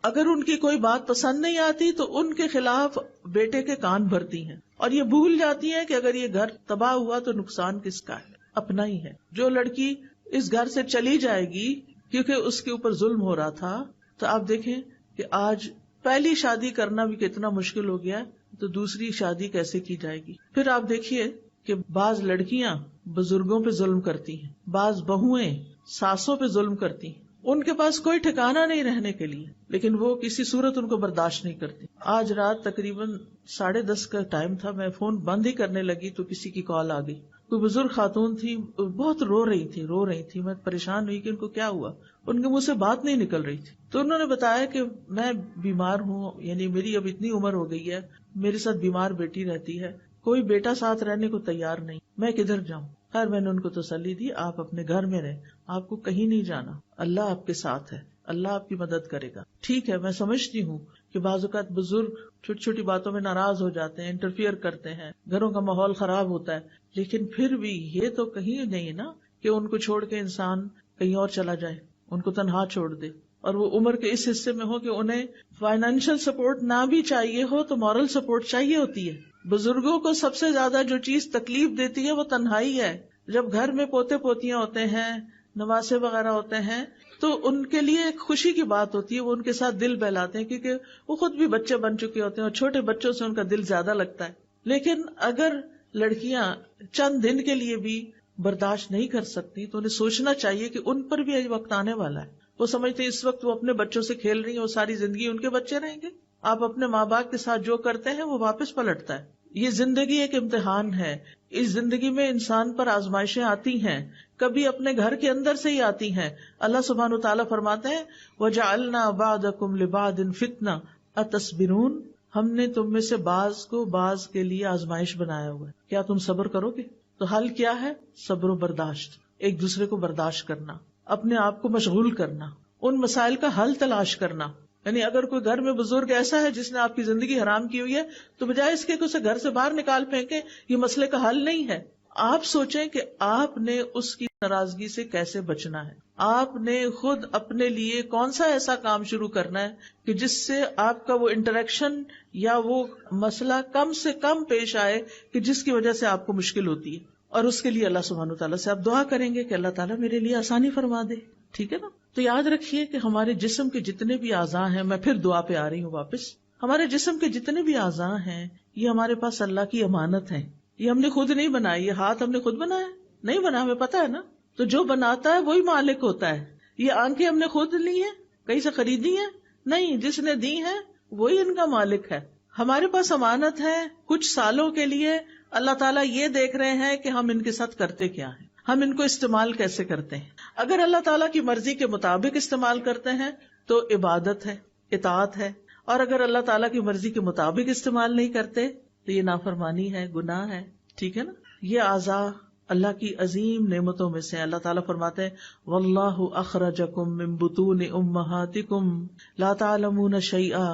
اگر ان کی کوئی بات پسند نہیں آتی تو ان کے خلاف بیٹے کے کان بھرتی ہیں، اور یہ بھول جاتی ہیں کہ اگر یہ گھر تباہ ہوا تو نقصان کس کا ہے؟ اپنا ہی ہے. جو لڑکی اس گھر سے چلی جائے گی کیونکہ اس کے اوپر ظلم ہو رہا تھا، تو آپ دیکھیں کہ آج پہلی شادی کرنا بھی کتنا مشکل ہو گیا، تو دوسری شادی کیسے کی جائے گی؟ پھر آپ دیکھیے کہ بعض لڑکیاں بزرگوں پہ ظلم کرتی ہیں، بعض بہویں ساسوں پہ ظلم کرتی ہیں، ان کے پاس کوئی ٹھکانہ نہیں رہنے کے لیے، لیکن وہ کسی صورت ان کو برداشت نہیں کرتی. آج رات تقریباً 10:30 کا ٹائم تھا، میں فون بند ہی کرنے لگی تو کسی کی کال آ گئی. کوئی بزرگ خاتون تھی، بہت رو رہی تھی. میں پریشان ہوئی کہ ان کو کیا ہوا، ان کے منہ سے بات نہیں نکل رہی تھی. تو انہوں نے بتایا کہ میں بیمار ہوں، یعنی میری اب اتنی عمر ہو گئی ہے، میرے ساتھ بیمار بیٹی رہتی ہے، کوئی بیٹا ساتھ رہنے کو تیار نہیں، میں کدھر جاؤں؟ خیر میں نے ان کو تسلی دی، آپ اپنے گھر میں رہیں، آپ کو کہیں نہیں جانا، اللہ آپ کے ساتھ ہے، اللہ آپ کی مدد کرے گا۔ ٹھیک ہے، میں سمجھتی ہوں کہ بعض اوقات بزرگ چھوٹی چھوٹی باتوں میں ناراض ہو جاتے ہیں، انٹرفیئر کرتے ہیں، گھروں کا ماحول خراب ہوتا ہے، لیکن پھر بھی یہ تو کہیں نہیں نا کہ ان کو چھوڑ کے انسان کہیں اور چلا جائے، ان کو تنہا چھوڑ دے، اور وہ عمر کے اس حصے میں ہو کہ انہیں فائنینشیل سپورٹ نہ بھی چاہیے ہو تو مورل سپورٹ چاہیے ہوتی ہے۔ بزرگوں کو سب سے زیادہ جو چیز تکلیف دیتی ہے وہ تنہائی ہے۔ جب گھر میں پوتے پوتیاں ہوتے ہیں، نواسے وغیرہ ہوتے ہیں، تو ان کے لیے ایک خوشی کی بات ہوتی ہے، وہ ان کے ساتھ دل بہلاتے ہیں کیونکہ وہ خود بھی بچے بن چکے ہوتے ہیں اور چھوٹے بچوں سے ان کا دل زیادہ لگتا ہے۔ لیکن اگر لڑکیاں چند دن کے لیے بھی برداشت نہیں کر سکتی تو انہیں سوچنا چاہیے کہ ان پر بھی ایک وقت آنے والا ہے۔ وہ سمجھتے ہیں اس وقت وہ اپنے بچوں سے کھیل رہی ہیں، وہ ساری زندگی ان کے بچے رہیں گے۔ آپ اپنے ماں باپ کے ساتھ جو کرتے ہیں وہ واپس پلٹتا ہے۔ یہ زندگی ایک امتحان ہے، اس زندگی میں انسان پر آزمائشیں آتی ہیں، کبھی اپنے گھر کے اندر سے ہی آتی ہیں۔ اللہ سبحانہ وتعالیٰ فرماتے ہیں وَجَعَلْنَا بَعْضَكُمْ لِبَعْضٍ فِتْنَةً أَتَصْبِرُونَ، ہم نے تم میں سے بعض کو بعض کے لیے آزمائش بنایا ہوا ہے، کیا تم صبر کرو گے؟ تو حل کیا ہے؟ صبر و برداشت، ایک دوسرے کو برداشت کرنا، اپنے آپ کو مشغول کرنا، ان مسائل کا حل تلاش کرنا۔ یعنی اگر کوئی گھر میں بزرگ ایسا ہے جس نے آپ کی زندگی حرام کی ہوئی ہے تو بجائے اس کے کہ اسے گھر سے باہر نکال پھینکیں، یہ مسئلے کا حل نہیں ہے۔ آپ سوچیں کہ آپ نے اس کی ناراضگی سے کیسے بچنا ہے، آپ نے خود اپنے لیے کون سا ایسا کام شروع کرنا ہے کہ جس سے آپ کا وہ انٹریکشن یا وہ مسئلہ کم سے کم پیش آئے کہ جس کی وجہ سے آپ کو مشکل ہوتی ہے، اور اس کے لیے اللہ سبحانہ وتعالیٰ سے آپ دعا کریں گے کہ اللہ تعالیٰ میرے لیے آسانی فرما دے۔ ٹھیک ہے نا؟ تو یاد رکھیے کہ ہمارے جسم کے جتنے بھی اعضاء ہیں، میں پھر دعا پہ آ رہی ہوں واپس، ہمارے جسم کے جتنے بھی اعضاء ہیں یہ ہمارے پاس اللہ کی امانت ہے، یہ ہم نے خود نہیں بنائی، یہ ہاتھ ہم نے خود بنایا نہیں بنا، ہمیں پتا ہے نا، تو جو بناتا ہے وہی مالک ہوتا ہے۔ یہ آنکھیں ہم نے خود لی ہیں، کہیں سے خریدی ہیں؟ نہیں، جس نے دی ہیں وہی ان کا مالک ہے۔ ہمارے پاس امانت ہے کچھ سالوں کے لیے، اللہ تعالیٰ یہ دیکھ رہے ہیں کہ ہم ان کے ساتھ کرتے کیا ہیں، ہم ان کو استعمال کیسے کرتے ہیں۔ اگر اللہ تعالیٰ کی مرضی کے مطابق استعمال کرتے ہیں تو عبادت ہے، اطاعت ہے، اور اگر اللہ تعالیٰ کی مرضی کے مطابق استعمال نہیں کرتے تو یہ نافرمانی ہے، گناہ ہے۔ ٹھیک ہے نا؟ یہ اعضاء اللہ کی عظیم نعمتوں میں سے ہیں۔ اللہ تعالیٰ فرماتے ہیں واللہ اخرجکم من بطون امہاتکم لا تعلمون شیئا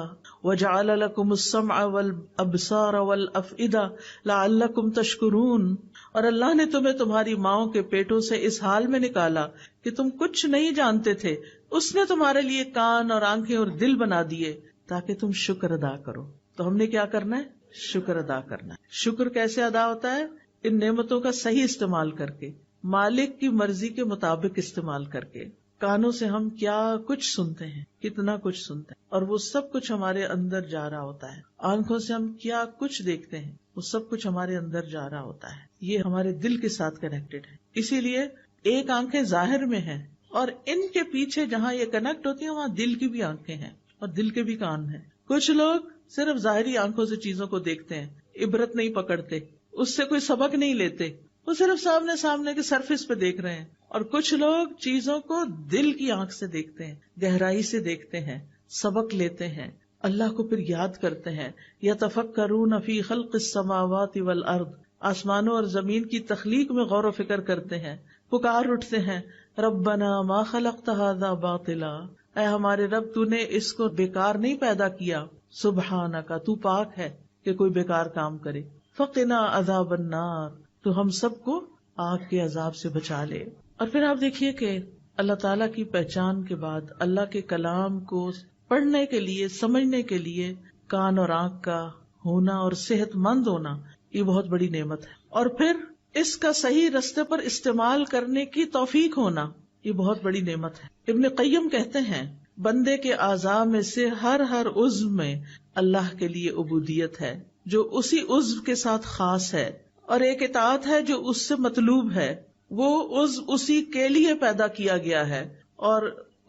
وجعل لکم السمع والابصار والافئدہ لعلکم تشکرون، اور اللہ نے تمہیں تمہاری ماؤں کے پیٹوں سے اس حال میں نکالا کہ تم کچھ نہیں جانتے تھے، اس نے تمہارے لیے کان اور آنکھیں اور دل بنا دیے تاکہ تم شکر ادا کرو۔ تو ہم نے کیا کرنا ہے؟ شکر ادا کرنا ہے۔ شکر کیسے ادا ہوتا ہے؟ ان نعمتوں کا صحیح استعمال کر کے، مالک کی مرضی کے مطابق استعمال کر کے۔ کانوں سے ہم کیا کچھ سنتے ہیں، کتنا کچھ سنتے ہیں، اور وہ سب کچھ ہمارے اندر جا رہا ہوتا ہے۔ آنکھوں سے ہم کیا کچھ دیکھتے ہیں، وہ سب کچھ ہمارے اندر جا رہا ہوتا ہے، یہ ہمارے دل کے ساتھ کنیکٹڈ ہے۔ اسی لیے ایک آنکھیں ظاہر میں ہیں اور ان کے پیچھے جہاں یہ کنیکٹ ہوتی ہیں وہاں دل کی بھی آنکھیں ہیں اور دل کے بھی کان ہیں۔ کچھ لوگ صرف ظاہری آنکھوں سے چیزوں کو دیکھتے ہیں، عبرت نہیں پکڑتے، اس سے کوئی سبق نہیں لیتے، وہ صرف سامنے کے سرفیس پہ دیکھ رہے ہیں۔ اور کچھ لوگ چیزوں کو دل کی آنکھ سے دیکھتے ہیں، گہرائی سے دیکھتے ہیں، سبق لیتے ہیں، اللہ کو پھر یاد کرتے ہیں۔ یتفکرون فی خلق السماوات والارض، آسمانوں اور زمین کی تخلیق میں غور و فکر کرتے ہیں، پکار اٹھتے ہیں ربنا ما خلقت ھذا باطلا، اے ہمارے رب تو نے اس کو بیکار نہیں پیدا کیا، سبحانک تو پاک ہے کہ کوئی بیکار کام کرے، فقنا عذاب النار تو ہم سب کو آگ کے عذاب سے بچا لے۔ اور پھر آپ دیکھیے کہ اللہ تعالیٰ کی پہچان کے بعد اللہ کے کلام کو پڑھنے کے لیے، سمجھنے کے لیے کان اور آنکھ کا ہونا اور صحت مند ہونا یہ بہت بڑی نعمت ہے، اور پھر اس کا صحیح رستے پر استعمال کرنے کی توفیق ہونا یہ بہت بڑی نعمت ہے۔ ابن قیم کہتے ہیں بندے کے اعضاء میں سے ہر عضو میں اللہ کے لیے عبودیت ہے جو اسی عضو کے ساتھ خاص ہے، اور ایک اطاعت ہے جو اس سے مطلوب ہے، وہ عضو اسی کے لیے پیدا کیا گیا ہے اور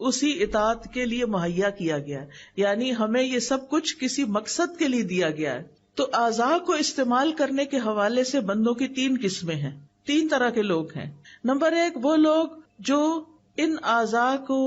اسی اطاعت کے لیے مہیا کیا گیا ہے، یعنی ہمیں یہ سب کچھ کسی مقصد کے لیے دیا گیا ہے۔ تو اعضاء کو استعمال کرنے کے حوالے سے بندوں کی 3 قسمیں ہیں، 3 طرح کے لوگ ہیں۔ نمبر 1 وہ لوگ جو ان اعضاء کو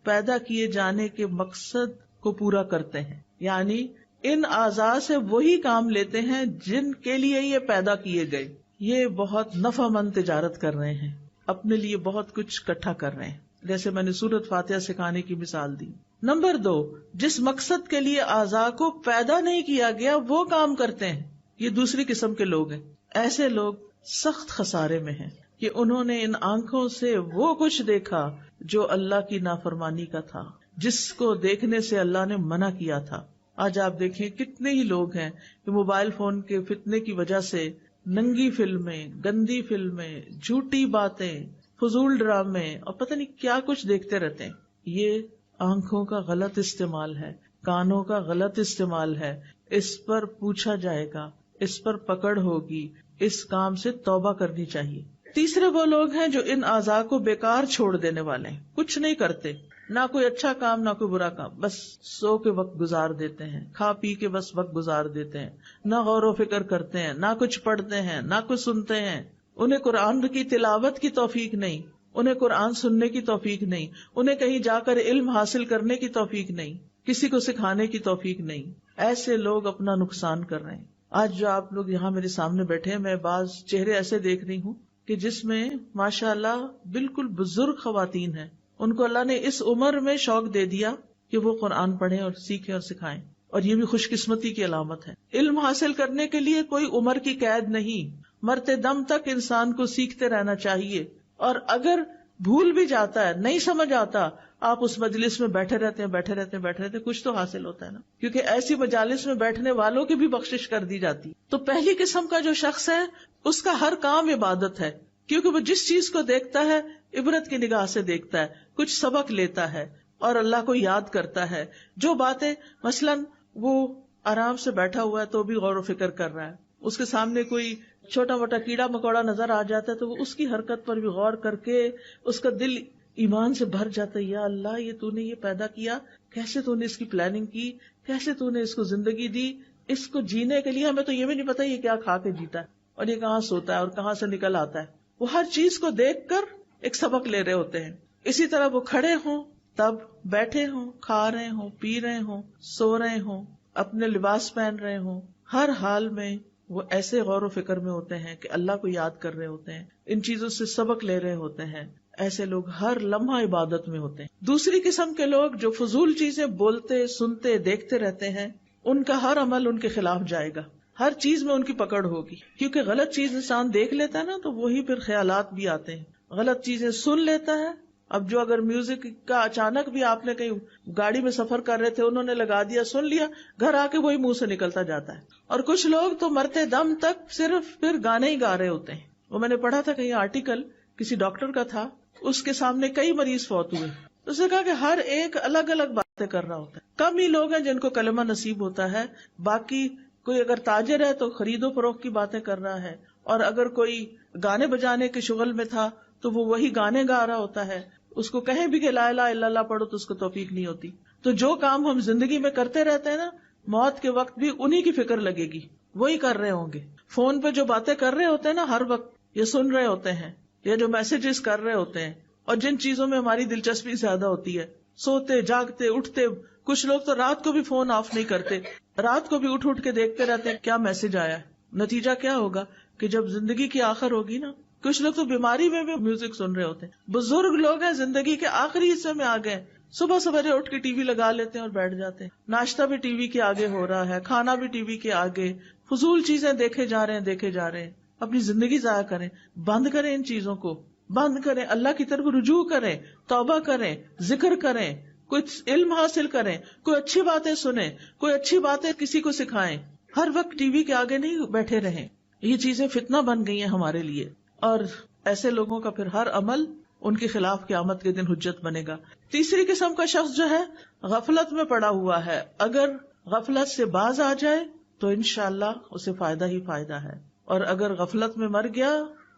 پیدا کیے جانے کے مقصد کو پورا کرتے ہیں، یعنی ان اعضاء سے وہی کام لیتے ہیں جن کے لیے یہ پیدا کیے گئے. یہ بہت نفع مند تجارت کر رہے ہیں، اپنے لیے بہت کچھ اکٹھا کر رہے ہیں، جیسے میں نے سورۃ فاتحہ سکھانے کی مثال دی. نمبر 2، جس مقصد کے لیے اعضاء کو پیدا نہیں کیا گیا وہ کام کرتے ہیں. یہ دوسری قسم کے لوگ ہیں. ایسے لوگ سخت خسارے میں ہیں کہ انہوں نے ان آنکھوں سے وہ کچھ دیکھا جو اللہ کی نافرمانی کا تھا، جس کو دیکھنے سے اللہ نے منع کیا تھا. آج آپ دیکھیں کتنے ہی لوگ ہیں کہ موبائل فون کے فتنے کی وجہ سے ننگی فلمیں، گندی فلمیں، جھوٹی باتیں، فضول ڈرامے اور پتہ نہیں کیا کچھ دیکھتے رہتے ہیں. یہ آنکھوں کا غلط استعمال ہے، کانوں کا غلط استعمال ہے. اس پر پوچھا جائے گا، اس پر پکڑ ہوگی، اس کام سے توبہ کرنی چاہیے. تیسرے وہ لوگ ہیں جو ان اعضاء کو بیکار چھوڑ دینے والے ہیں، کچھ نہیں کرتے، نہ کوئی اچھا کام نہ کوئی برا کام، بس سو کے وقت گزار دیتے ہیں، کھا پی کے بس وقت گزار دیتے ہیں، نہ غور و فکر کرتے ہیں، نہ کچھ پڑھتے ہیں، نہ کچھ سنتے ہیں. انہیں قرآن کی تلاوت کی توفیق نہیں، انہیں قرآن سننے کی توفیق نہیں، انہیں کہیں جا کر علم حاصل کرنے کی توفیق نہیں، کسی کو سکھانے کی توفیق نہیں. ایسے لوگ اپنا نقصان کر رہے ہیں. آج جو آپ لوگ یہاں میرے سامنے بیٹھے ہیں، میں بعض چہرے ایسے دیکھ رہی ہوں کہ جس میں ماشاء اللہ بالکل بزرگ خواتین ہیں. ان کو اللہ نے اس عمر میں شوق دے دیا کہ وہ قرآن پڑھیں اور سیکھیں اور سکھائیں، اور یہ بھی خوش قسمتی کی علامت ہے. علم حاصل کرنے کے لیے کوئی عمر کی قید نہیں، مرتے دم تک انسان کو سیکھتے رہنا چاہیے. اور اگر بھول بھی جاتا ہے، نہیں سمجھ آتا، آپ اس مجلس میں بیٹھے رہتے ہیں، کچھ تو حاصل ہوتا ہے نا، کیونکہ ایسی مجالس میں بیٹھنے والوں کی بھی بخشش کر دی جاتی. تو پہلی قسم کا جو شخص ہے اس کا ہر کام عبادت ہے، کیونکہ وہ جس چیز کو دیکھتا ہے عبرت کی نگاہ سے دیکھتا ہے، کچھ سبق لیتا ہے اور اللہ کو یاد کرتا ہے. جو باتیں مثلاً وہ آرام سے بیٹھا ہوا ہے تو بھی غور و فکر کر رہا ہے، اس کے سامنے کوئی چھوٹا موٹا کیڑا مکوڑا نظر آ جاتا ہے تو وہ اس کی حرکت پر بھی غور کر کے اس کا دل ایمان سے بھر جاتا ہے. یا اللہ، یہ تو نے یہ پیدا کیا، کیسے تو نے اس کی پلاننگ کی، کیسے تو نے اس کو زندگی دی، اس کو جینے کے لیے ہمیں تو یہ بھی نہیں پتا یہ کیا کھا کے جیتا ہے اور یہ کہاں سوتا ہے اور کہاں سے نکل آتا ہے. وہ ہر چیز کو دیکھ کر ایک سبق لے رہے ہوتے ہیں. اسی طرح وہ کھڑے ہوں تب، بیٹھے ہوں، کھا رہے ہوں، پی رہے ہوں، سو رہے ہوں، اپنے لباس پہن رہے ہوں، ہر حال میں وہ ایسے غور و فکر میں ہوتے ہیں کہ اللہ کو یاد کر رہے ہوتے ہیں، ان چیزوں سے سبق لے رہے ہوتے ہیں. ایسے لوگ ہر لمحہ عبادت میں ہوتے ہیں. دوسری قسم کے لوگ جو فضول چیزیں بولتے، سنتے، دیکھتے رہتے ہیں، ان کا ہر عمل ان کے خلاف جائے گا، ہر چیز میں ان کی پکڑ ہوگی. کیونکہ غلط چیز انسان دیکھ لیتا ہے نا تو وہی پھر خیالات بھی آتے ہیں. غلط چیزیں سن لیتا ہے. اب جو اگر میوزک کا اچانک بھی آپ نے کہیں گاڑی میں سفر کر رہے تھے انہوں نے لگا دیا، سن لیا، گھر آ کے وہی منہ سے نکلتا جاتا ہے. اور کچھ لوگ تو مرتے دم تک صرف پھر گانے ہی گا رہے ہوتے ہیں. وہ میں نے پڑھا تھا کہیں آرٹیکل، کسی ڈاکٹر کا تھا، اس کے سامنے کئی مریض فوت ہوئے. اس نے کہا کہ ہر ایک الگ الگ باتیں کر رہا ہوتا ہے. کم ہی لوگ ہیں جن کو کلمہ نصیب ہوتا ہے، باقی کوئی اگر تاجر ہے تو خرید و فروخت کی باتیں کر رہا ہے، اور اگر کوئی گانے بجانے کے شغل میں تھا تو وہ وہی گانے گا رہا ہوتا ہے. اس کو کہیں بھی کہ لا الہ الا اللہ پڑھو تو اس کو توفیق نہیں ہوتی. تو جو کام ہم زندگی میں کرتے رہتے ہیں نا، موت کے وقت بھی انہی کی فکر لگے گی، وہی کر رہے ہوں گے. فون پہ جو باتیں کر رہے ہوتے ہیں نا ہر وقت، یہ سن رہے ہوتے ہیں، یا جو میسجز کر رہے ہوتے ہیں، اور جن چیزوں میں ہماری دلچسپی زیادہ ہوتی ہے، سوتے جاگتے اٹھتے، کچھ لوگ تو رات کو بھی فون آف نہیں کرتے، رات کو بھی اٹھ کے دیکھتے رہتے ہیں کیا میسج آیا ہے. نتیجہ کیا ہوگا کہ جب زندگی کی آخر ہوگی نا، کچھ لوگ تو بیماری میں بھی میوزک سن رہے ہوتے ہیں. بزرگ لوگ ہیں زندگی کے آخری حصے میں آ گئے، صبح سویرے اٹھ کے ٹی وی لگا لیتے ہیں اور بیٹھ جاتے ہیں. ناشتہ بھی ٹی وی کے آگے ہو رہا ہے، کھانا بھی ٹی وی کے آگے، فضول چیزیں دیکھے جا رہے ہیں. اپنی زندگی ضائع کریں، بند کریں، ان چیزوں کو بند کریں، اللہ کی طرف رجوع کریں، توبہ کریں، ذکر کریں، کچھ علم حاصل کریں، کوئی اچھی باتیں سنیں، کوئی اچھی باتیں کسی کو سکھائیں. ہر وقت ٹی وی کے آگے نہیں بیٹھے رہیں. یہ چیزیں فتنہ بن گئی ہیں ہمارے لیے، اور ایسے لوگوں کا پھر ہر عمل ان کے خلاف قیامت کے دن حجت بنے گا. تیسری قسم کا شخص جو ہے غفلت میں پڑا ہوا ہے، اگر غفلت سے باز آ جائے تو انشاءاللہ اسے فائدہ ہی فائدہ ہے، اور اگر غفلت میں مر گیا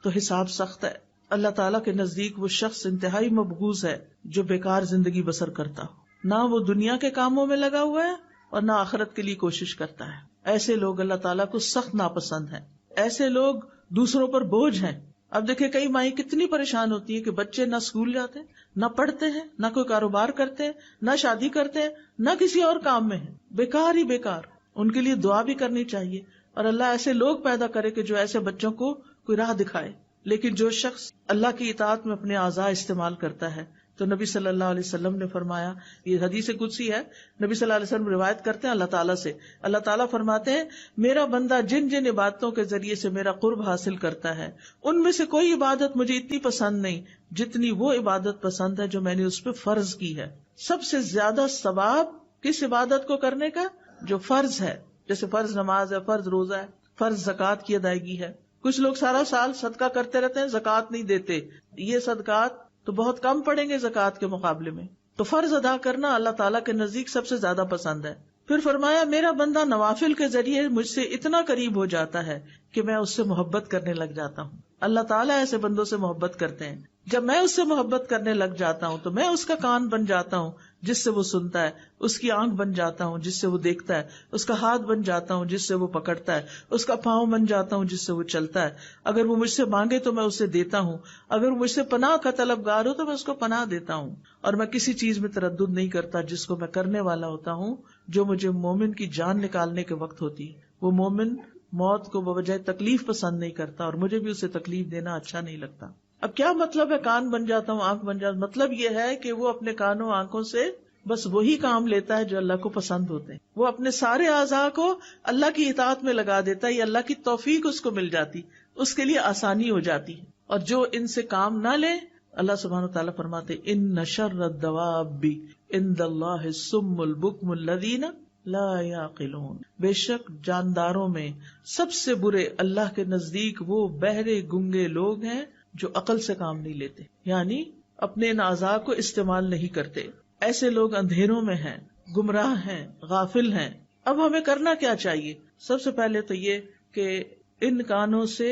تو حساب سخت ہے. اللہ تعالیٰ کے نزدیک وہ شخص انتہائی مبغوض ہے جو بیکار زندگی بسر کرتا ہو، نہ وہ دنیا کے کاموں میں لگا ہوا ہے اور نہ آخرت کے لیے کوشش کرتا ہے. ایسے لوگ اللہ تعالیٰ کو سخت ناپسند ہیں. ایسے لوگ دوسروں پر بوجھ ہیں. اب دیکھیں کئی مائیں کتنی پریشان ہوتی ہیں کہ بچے نہ اسکول جاتے، نہ پڑھتے ہیں، نہ کوئی کاروبار کرتے ہیں، نہ شادی کرتے ہیں، نہ کسی اور کام میں ہیں، بیکار ہی بیکار. ان کے لیے دعا بھی کرنی چاہیے، اور اللہ ایسے لوگ پیدا کرے کہ جو ایسے بچوں کو کوئی راہ دکھائے. لیکن جو شخص اللہ کی اطاعت میں اپنے اعضاء استعمال کرتا ہے، تو نبی صلی اللہ علیہ وسلم نے فرمایا، یہ حدیث قدسی ہے، نبی صلی اللہ علیہ وسلم روایت کرتے ہیں اللہ تعالیٰ سے، اللہ تعالیٰ فرماتے ہیں میرا بندہ جن جن عبادتوں کے ذریعے سے میرا قرب حاصل کرتا ہے ان میں سے کوئی عبادت مجھے اتنی پسند نہیں جتنی وہ عبادت پسند ہے جو میں نے اس پہ فرض کی ہے. سب سے زیادہ ثواب کس عبادت کو کرنے کا؟ جو فرض ہے، جیسے فرض نماز ہے، فرض روزہ ہے، فرض زکوٰۃ کی ادائیگی ہے. کچھ لوگ سارا سال صدقہ کرتے رہتے ہیں، زکوٰۃ نہیں دیتے. یہ صدقات تو بہت کم پڑیں گے زکوٰۃ کے مقابلے میں. تو فرض ادا کرنا اللہ تعالیٰ کے نزدیک سب سے زیادہ پسند ہے. پھر فرمایا میرا بندہ نوافل کے ذریعے مجھ سے اتنا قریب ہو جاتا ہے کہ میں اس سے محبت کرنے لگ جاتا ہوں. اللہ تعالیٰ ایسے بندوں سے محبت کرتے ہیں. جب میں اس سے محبت کرنے لگ جاتا ہوں تو میں اس کا کان بن جاتا ہوں جس سے وہ سنتا ہے، اس کی آنکھ بن جاتا ہوں جس سے وہ دیکھتا ہے، اس کا ہاتھ بن جاتا ہوں جس سے وہ پکڑتا ہے، اس کا پاؤں بن جاتا ہوں جس سے وہ چلتا ہے. اگر وہ مجھ سے مانگے تو میں اسے دیتا ہوں، اگر وہ مجھ سے پناہ کا طلبگار ہو تو میں اس کو پناہ دیتا ہوں. اور میں کسی چیز میں تردد نہیں کرتا جس کو میں کرنے والا ہوتا ہوں جو مجھے مومن کی جان نکالنے کے وقت ہوتی ہے. وہ مومن موت کو بوجہ تکلیف پسند نہیں کرتا، اور مجھے بھی اسے تکلیف دینا اچھا نہیں لگتا. اب کیا مطلب ہے کان بن جاتا ہوں، آنکھ بن جاتا ہوں؟ مطلب یہ ہے کہ وہ اپنے کانوں آنکھوں سے بس وہی کام لیتا ہے جو اللہ کو پسند ہوتے ہیں. وہ اپنے سارے اعضاء کو اللہ کی اطاعت میں لگا دیتا ہے، یہ اللہ کی توفیق اس کو مل جاتی، اس کے لیے آسانی ہو جاتی. اور جو ان سے کام نہ لے، اللہ سبحانہ وتعالیٰ فرماتے ان شر الدواب عند اللہ الصم البکم الذین لا یعقلون، بے شک جانداروں میں سب سے برے اللہ کے نزدیک وہ بہرے گنگے لوگ ہیں جو عقل سے کام نہیں لیتے، یعنی اپنے ان اعضاء کو استعمال نہیں کرتے. ایسے لوگ اندھیروں میں ہیں، گمراہ ہیں، غافل ہیں. اب ہمیں کرنا کیا چاہیے؟ سب سے پہلے تو یہ کہ ان کانوں سے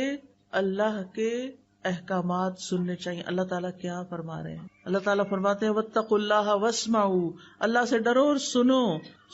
اللہ کے احکامات سننے چاہیے. اللہ تعالیٰ کیا فرما رہے ہیں؟ اللہ تعالیٰ فرماتے ہیں واتقوا اللہ واسمعوا، اللہ سے ڈرو اور سنو.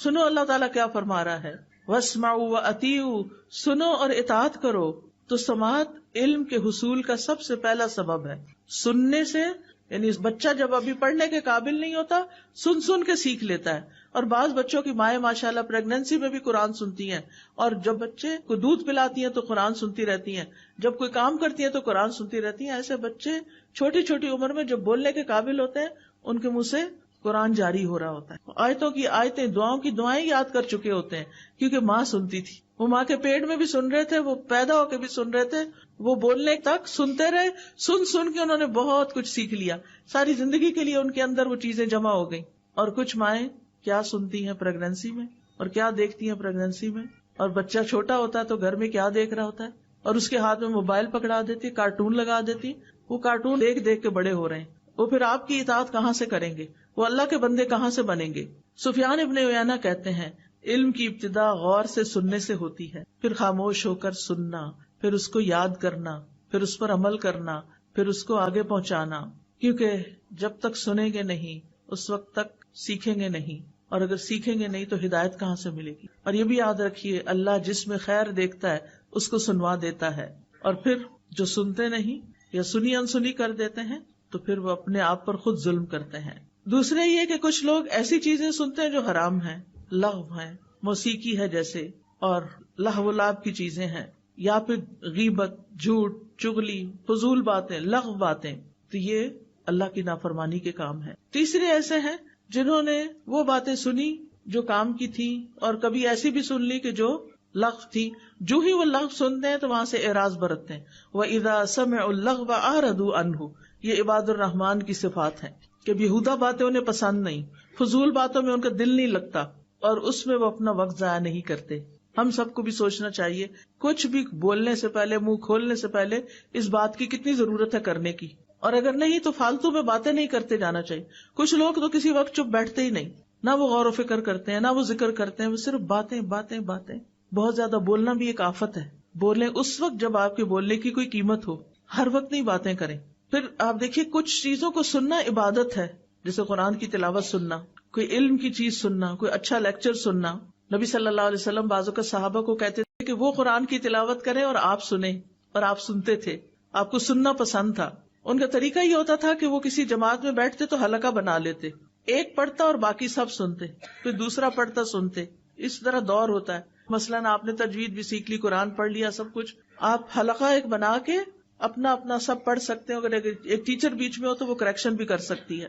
سنو اللہ تعالیٰ کیا فرما رہا ہے. واسمعوا واطیعوا، سنو اور اطاعت کرو. تو سماعت علم کے حصول کا سب سے پہلا سبب ہے. سننے سے، یعنی بچہ جب ابھی پڑھنے کے قابل نہیں ہوتا سن سن کے سیکھ لیتا ہے. اور بعض بچوں کی مائیں ماشاءاللہ پریگنینسی میں بھی قرآن سنتی ہیں، اور جب بچے کو دودھ پلاتی ہیں تو قرآن سنتی رہتی ہیں، جب کوئی کام کرتی ہیں تو قرآن سنتی رہتی ہیں. ایسے بچے چھوٹی چھوٹی عمر میں جب بولنے کے قابل ہوتے ہیں ان کے منہ سے قرآن جاری ہو رہا ہوتا ہے. آیتوں کی آیتیں، دعاؤں کی دعائیں یاد کر چکے ہوتے ہیں کیونکہ ماں سنتی تھی. وہ ماں کے پیٹ میں بھی سن رہے تھے، وہ پیدا ہو کے بھی سن رہے تھے، وہ بولنے تک سنتے رہے. سن سن کے انہوں نے بہت کچھ سیکھ لیا. ساری زندگی کے لیے ان کے اندر وہ چیزیں جمع ہو گئی. اور کچھ مائیں کیا سنتی ہیں پریگنینسی میں، اور کیا دیکھتی ہیں پریگنینسی میں. اور بچہ چھوٹا ہوتا ہے تو گھر میں کیا دیکھ رہا ہوتا ہے، اور اس کے ہاتھ میں موبائل پکڑا دیتی، کارٹون لگا دیتی. وہ کارٹون دیکھ دیکھ کے بڑے ہو رہے ہیں. وہ پھر آپ کی اطاعت کہاں سے کریں گے؟ وہ اللہ کے بندے کہاں سے بنیں گے؟ سفیان ابن عیینہ کہتے ہیں علم کی ابتدا غور سے سننے سے ہوتی ہے، پھر خاموش ہو کر سننا، پھر اس کو یاد کرنا، پھر اس پر عمل کرنا، پھر اس کو آگے پہنچانا. کیونکہ جب تک سنیں گے نہیں اس وقت تک سیکھیں گے نہیں، اور اگر سیکھیں گے نہیں تو ہدایت کہاں سے ملے گی. اور یہ بھی یاد رکھیے اللہ جس میں خیر دیکھتا ہے اس کو سنوا دیتا ہے، اور پھر جو سنتے نہیں یا سنی انسنی کر دیتے ہیں تو پھر وہ اپنے آپ پر خود ظلم کرتے ہیں. دوسرے یہ کہ کچھ لوگ ایسی چیزیں سنتے ہیں جو حرام ہیں، لغو ہیں، موسیقی ہے جیسے، اور لہو و لعب کی چیزیں ہیں، یا پھر غیبت، جھوٹ، چغلی، فضول باتیں، لغو باتیں. تو یہ اللہ کی نافرمانی کے کام ہے. تیسرے ایسے ہیں جنہوں نے وہ باتیں سنی جو کام کی تھی، اور کبھی ایسی بھی سن لی کہ جو لغو تھی. جو ہی وہ لغو سنتے ہیں تو وہاں سے اعراض برتتے ہیں. وَإِذَا سَمِعُوا اللَّغْوَ أَعْرَضُوا عَنْهُ، یہ عباد الرحمان کی صفات ہیں کہ بیہودہ باتیں انہیں پسند نہیں، فضول باتوں میں ان کا دل نہیں لگتا، اور اس میں وہ اپنا وقت ضائع نہیں کرتے. ہم سب کو بھی سوچنا چاہیے کچھ بھی بولنے سے پہلے، منہ کھولنے سے پہلے اس بات کی کتنی ضرورت ہے کرنے کی، اور اگر نہیں تو فالتو میں باتیں نہیں کرتے جانا چاہیے. کچھ لوگ تو کسی وقت چپ بیٹھتے ہی نہیں، نہ وہ غور و فکر کرتے ہیں، نہ وہ ذکر کرتے ہیں، وہ صرف باتیں باتیں باتیں. بہت زیادہ بولنا بھی ایک آفت ہے. بولیں اس وقت جب آپ کے بولنے کی کوئی قیمت ہو، ہر وقت نہیں باتیں کریں. پھر آپ دیکھیے کچھ چیزوں کو سننا عبادت ہے، جیسے قرآن کی تلاوت سننا، کوئی علم کی چیز سننا، کوئی اچھا لیکچر سننا. نبی صلی اللہ علیہ وسلم بعض اوقات صحابہ کو کہتے تھے کہ وہ قرآن کی تلاوت کریں اور آپ سنیں، اور آپ سنتے تھے. آپ کو سننا پسند تھا. ان کا طریقہ یہ ہوتا تھا کہ وہ کسی جماعت میں بیٹھتے تو حلقہ بنا لیتے، ایک پڑھتا اور باقی سب سنتے، پھر دوسرا پڑھتا سنتے. اس طرح دور ہوتا ہے. مثلاً آپ نے تجوید بھی سیکھ لی، قرآن پڑھ لیا، سب کچھ، آپ حلقہ ایک بنا کے اپنا اپنا سب پڑھ سکتے ہیں. اگر ایک ٹیچر بیچ میں ہو تو وہ کریکشن بھی کر سکتی ہے.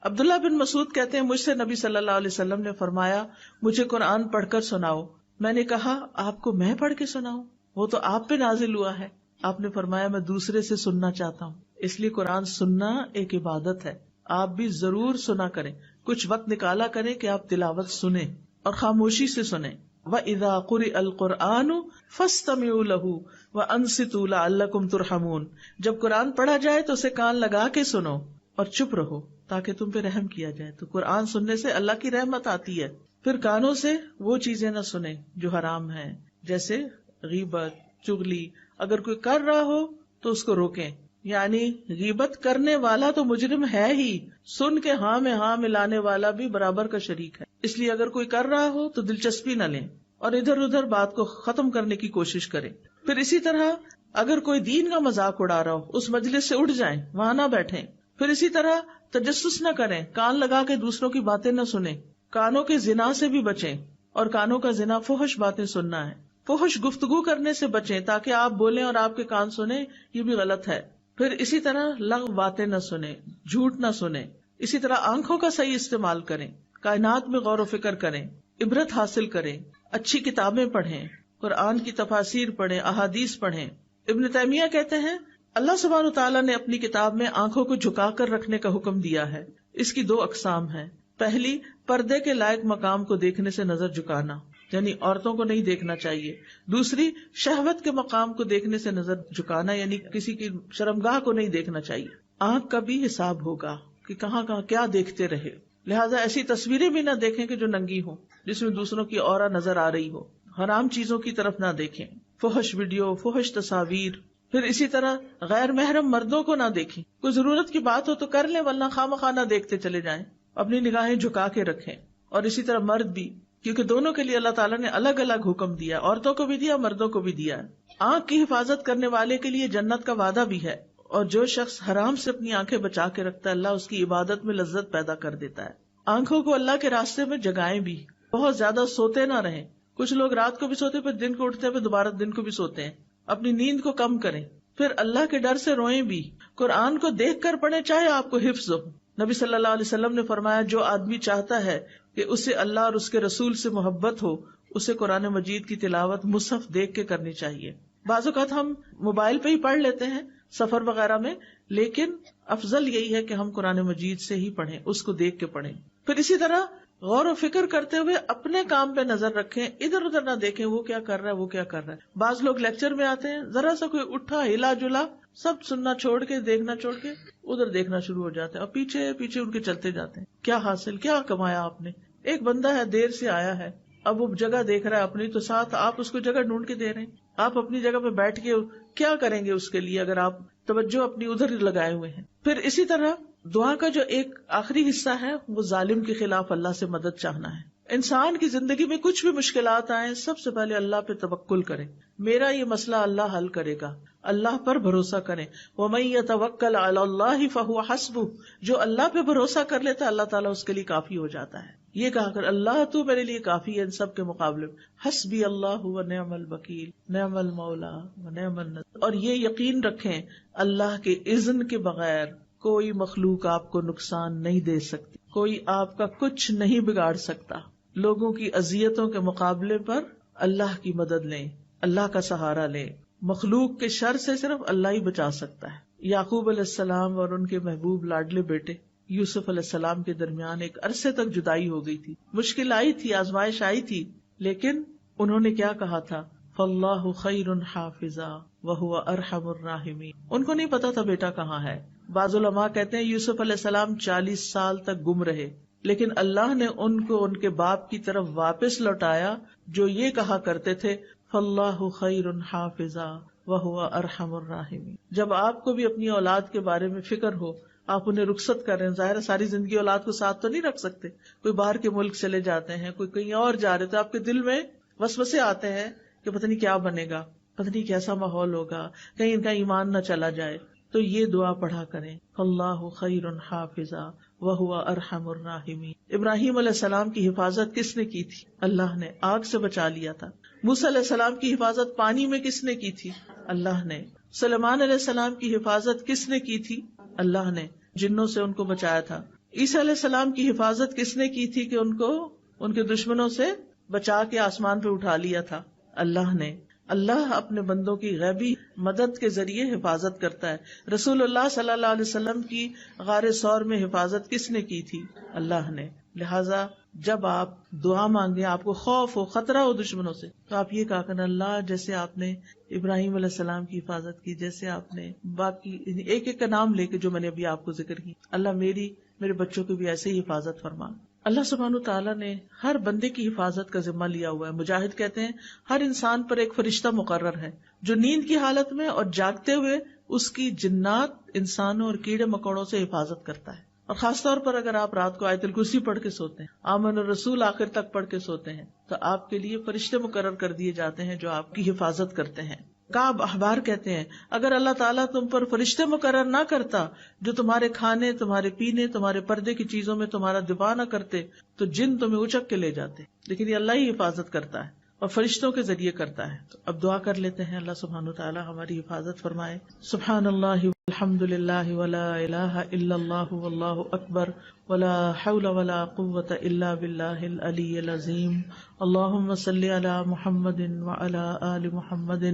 عبداللہ بن مسعود کہتے ہیں مجھ سے نبی صلی اللہ علیہ وسلم نے فرمایا مجھے قرآن پڑھ کر سناؤ. میں نے کہا آپ کو میں پڑھ کے سناؤں؟ وہ تو آپ پہ نازل ہوا ہے. آپ نے فرمایا میں دوسرے سے سننا چاہتا ہوں. اس لیے قرآن سننا ایک عبادت ہے. آپ بھی ضرور سنا کریں، کچھ وقت نکالا کریں کہ آپ تلاوت سنیں اور خاموشی سے سنیں. وَإِذَا قُرِئَ الْقُرْآنُ فَاسْتَمِعُوا لَهُ وَأَنصِتُوا لَعَلَّكُمْ تُرْحَمُونَ. جب قرآن پڑھا جائے تو اسے کان لگا کے سنو اور چپ رہو تاکہ تم پہ رحم کیا جائے. تو قرآن سننے سے اللہ کی رحمت آتی ہے. پھر کانوں سے وہ چیزیں نہ سنیں جو حرام ہیں، جیسے غیبت، چغلی. اگر کوئی کر رہا ہو تو اس کو روکیں. یعنی غیبت کرنے والا تو مجرم ہے ہی، سن کے ہاں میں ہاں ملانے والا بھی برابر کا شریک ہے. اس لیے اگر کوئی کر رہا ہو تو دلچسپی نہ لیں اور ادھر ادھر بات کو ختم کرنے کی کوشش کریں. پھر اسی طرح اگر کوئی دین کا مذاق اڑا رہا ہو اس مجلس سے اٹھ جائیں، وہاں نہ بیٹھیں. پھر اسی طرح تجسس نہ کریں، کان لگا کے دوسروں کی باتیں نہ سنیں. کانوں کے زنا سے بھی بچیں، اور کانوں کا زنا فحش باتیں سننا ہے. فحش گفتگو کرنے سے بچیں تاکہ آپ بولیں اور آپ کے کان سنیں، یہ بھی غلط ہے. پھر اسی طرح لغو باتیں نہ سنیں، جھوٹ نہ سنیں. اسی طرح آنکھوں کا صحیح استعمال کریں، کائنات میں غور و فکر کریں، عبرت حاصل کریں، اچھی کتابیں پڑھیں، قرآن کی تفاسیر پڑھیں، احادیث پڑھیں. ابن تیمیہ کہتے ہیں اللہ سبحانہ وتعالیٰ نے اپنی کتاب میں آنکھوں کو جھکا کر رکھنے کا حکم دیا ہے. اس کی 2 اقسام ہیں. پہلی، پردے کے لائق مقام کو دیکھنے سے نظر جھکانا، یعنی عورتوں کو نہیں دیکھنا چاہیے. دوسری، شہوت کے مقام کو دیکھنے سے نظر جھکانا، یعنی کسی کی شرمگاہ کو نہیں دیکھنا چاہیے. آنکھ کا بھی حساب ہوگا کہ کہاں کہاں کیا دیکھتے رہے. لہٰذا ایسی تصویریں بھی نہ دیکھیں کہ جو ننگی ہوں، جس میں دوسروں کی عورت نظر آ رہی ہو. حرام چیزوں کی طرف نہ دیکھیں، فحش ویڈیو، فحش تصاویر. پھر اسی طرح غیر محرم مردوں کو نہ دیکھیں. کوئی ضرورت کی بات ہو تو کر لیں، ورنہ خواہ نہ دیکھتے چلے جائیں. اپنی نگاہیں جھکا کے رکھیں. اور اسی طرح مرد بھی، کیونکہ دونوں کے لیے اللہ تعالیٰ نے الگ الگ حکم دیا، عورتوں کو بھی دیا، مردوں کو بھی دیا. آنکھ کی حفاظت کرنے والے کے لیے جنت کا وعدہ بھی ہے، اور جو شخص حرام سے اپنی آنکھیں بچا کے رکھتا ہے اللہ اس کی عبادت میں لذت پیدا کر دیتا ہے. آنکھوں کو اللہ کے راستے میں جگائیں بھی، بہت زیادہ سوتے نہ رہیں. کچھ لوگ رات کو بھی سوتے پھر دن کو اٹھتے پھر دوبارہ دن کو بھی سوتے ہیں. اپنی نیند کو کم کریں. پھر اللہ کے ڈر سے روئیں بھی. قرآن کو دیکھ کر پڑھیں چاہے آپ کو حفظ ہو. نبی صلی اللہ علیہ وسلم نے فرمایا جو آدمی چاہتا ہے کہ اسے اللہ اور اس کے رسول سے محبت ہو، اسے قرآن مجید کی تلاوت مصحف دیکھ کے کرنی چاہیے. بعض اوقات ہم موبائل پہ ہی پڑھ لیتے ہیں سفر وغیرہ میں، لیکن افضل یہی ہے کہ ہم قرآن مجید سے ہی پڑھیں، اس کو دیکھ کے پڑھیں. پھر اسی طرح غور و فکر کرتے ہوئے اپنے کام پہ نظر رکھیں، ادھر ادھر نہ دیکھیں وہ کیا کر رہا ہے وہ کیا کر رہا ہے. بعض لوگ لیکچر میں آتے ہیں، ذرا سا کوئی اٹھا ہلا جلا سب سننا چھوڑ کے، دیکھنا چھوڑ کے ادھر دیکھنا شروع ہو جاتے ہیں اور پیچھے پیچھے ان کے چلتے جاتے ہیں. کیا حاصل، کیا کمایا آپ نے؟ ایک بندہ ہے دیر سے آیا ہے، اب وہ جگہ دیکھ رہا ہے اپنی، تو ساتھ آپ اس کو جگہ ڈھونڈ کے دے رہے ہیں. آپ اپنی جگہ پہ بیٹھ کے کیا کریں گے اس کے لیے اگر آپ توجہ اپنی ادھر لگائے ہوئے ہیں. پھر اسی طرح دعا کا جو ایک آخری حصہ ہے وہ ظالم کے خلاف اللہ سے مدد چاہنا ہے. انسان کی زندگی میں کچھ بھی مشکلات آئیں، سب سے پہلے اللہ پہ توکل کریں. میرا یہ مسئلہ اللہ حل کرے گا، اللہ پر بھروسہ کریں. وَمَن يَتَوَكَّلْ عَلَى اللَّهِ فَهُوَ حَسْبُهُ. جو اللہ پہ بھروسہ کر لیتا ہے اللہ تعالیٰ اس کے لیے کافی ہو جاتا ہے. یہ کہا کر اللہ تو میرے لیے کافی ہے ان سب کے مقابلے میں. حسبی اللہ ونعم الوکیل، نعم المولا ونعم النصیر. اور یہ یقین رکھیں اللہ کے اذن کے بغیر کوئی مخلوق آپ کو نقصان نہیں دے سکتی، کوئی آپ کا کچھ نہیں بگاڑ سکتا. لوگوں کی اذیتوں کے مقابلے پر اللہ کی مدد لیں، اللہ کا سہارا لیں. مخلوق کے شر سے صرف اللہ ہی بچا سکتا ہے. یعقوب علیہ السلام اور ان کے محبوب لاڈلے بیٹے یوسف علیہ السلام کے درمیان ایک عرصے تک جدائی ہو گئی تھی، مشکل آئی تھی، آزمائش آئی تھی، لیکن انہوں نے کیا کہا تھا؟ فاللہ خیر حافظا وہو ارحم الراحمین. ان کو نہیں پتا تھا بیٹا کہاں ہے. بعض علماء کہتے ہیں یوسف علیہ السلام 40 سال تک گم رہے، لیکن اللہ نے ان کو ان کے باپ کی طرف واپس لوٹایا جو یہ کہا کرتے تھے فاللہ خیر حافظا وہو ارحم الراحمین. جب آپ کو بھی اپنی اولاد کے بارے میں فکر ہو، آپ انہیں رخصت کر رہے ہیں، ظاہر ساری زندگی اولاد کو ساتھ تو نہیں رکھ سکتے، کوئی باہر کے ملک چلے جاتے ہیں، کوئی کہیں اور جا رہے، تو آپ کے دل میں وسوسے آتے ہیں کہ پتہ نہیں کیا بنے گا، پتہ نہیں کیسا ماحول ہوگا، کہیں ان کا ایمان نہ چلا جائے. تو یہ دعا پڑھا کریں اللہ خیر حافظا وہو ارحم الراحمین. ابراہیم علیہ السلام کی حفاظت کس نے کی تھی؟ اللہ نے. آگ سے بچا لیا تھا. موسیٰ علیہ السلام کی حفاظت پانی میں کس نے کی تھی؟ اللہ نے. سلیمان علیہ السلام کی حفاظت کس نے کی تھی؟ اللہ نے. جنوں سے ان کو بچایا تھا. عیسیٰ علیہ السلام کی حفاظت کس نے کی تھی کہ ان کو ان کے دشمنوں سے بچا کے آسمان پہ اٹھا لیا تھا؟ اللہ نے. اللہ اپنے بندوں کی غیبی مدد کے ذریعے حفاظت کرتا ہے. رسول اللہ صلی اللہ علیہ وسلم کی غار ثور میں حفاظت کس نے کی تھی؟ اللہ نے. لہٰذا جب آپ دعا مانگے، آپ کو خوف ہو، خطرہ ہو دشمنوں سے، تو آپ یہ کہا کرنا اللہ جیسے آپ نے ابراہیم علیہ السلام کی حفاظت کی، جیسے آپ نے باقی ایک ایک کا نام لے کے جو میں نے ابھی آپ کو ذکر کی، اللہ میرے بچوں کی بھی ایسے ہی حفاظت فرما. اللہ سبحانہ تعالیٰ نے ہر بندے کی حفاظت کا ذمہ لیا ہوا ہے. مجاہد کہتے ہیں ہر انسان پر ایک فرشتہ مقرر ہے جو نیند کی حالت میں اور جاگتے ہوئے اس کی جنات، انسانوں اور کیڑے مکوڑوں سے حفاظت کرتا ہے. اور خاص طور پر اگر آپ رات کو آیت الکرسی پڑھ کے سوتے ہیں، آمن الرسول آخر تک پڑھ کے سوتے ہیں، تو آپ کے لیے فرشتے مقرر کر دیے جاتے ہیں جو آپ کی حفاظت کرتے ہیں. کعب احبار کہتے ہیں اگر اللہ تعالیٰ تم پر فرشتے مقرر نہ کرتا جو تمہارے کھانے، تمہارے پینے، تمہارے پردے کی چیزوں میں تمہارا دفاع نہ کرتے تو جن تمہیں اچک کے لے جاتے. لیکن یہ اللہ ہی حفاظت کرتا ہے اور فرشتوں کے ذریعے کرتا ہے. تو اب دعا کر لیتے ہیں اللہ سبحانہ وتعالی ہماری حفاظت فرمائے. سبحان اللہ والحمد للہ ولا الہ الا اللہ واللہ اکبر ولا حول ولا قوة الا باللہ العلی العظیم. اللہم صل علی محمد وعلی آل محمد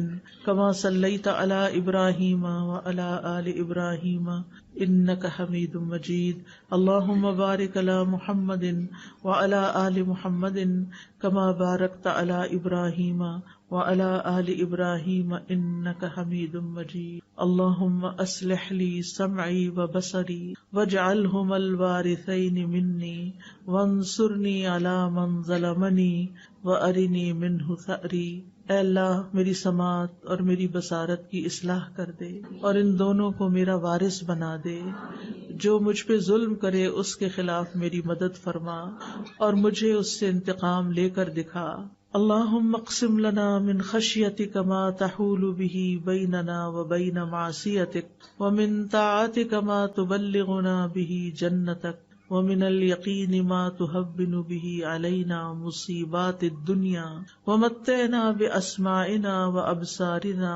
کما صلیت علی ابراہیم وعلی آل ابراہیم انک حمید مجید. اللہم بارک علی محمد وعلی آل محمد کما بارکت علی ابراہیم وعلی آل ابراہیم انک حمید مجید. اللہم اصلح لی سمعی وبصری واجعلہما الوارثین منی وانصرنی علی من ظلمنی وارنی منہ ثأری. اے اللہ میری سماعت اور میری بصارت کی اصلاح کر دے اور ان دونوں کو میرا وارث بنا دے. جو مجھ پہ ظلم کرے اس کے خلاف میری مدد فرما اور مجھے اس سے انتقام لے کر دکھا. اللہم اقسم لنا من خشیتک ما تحول به بیننا وبین معصیتک ومن طاعتک ما تبلغنا به جنتک ومن اليقین ما تهون به علینا مصیبات الدنیا ومتعنا باسماعنا وابصارنا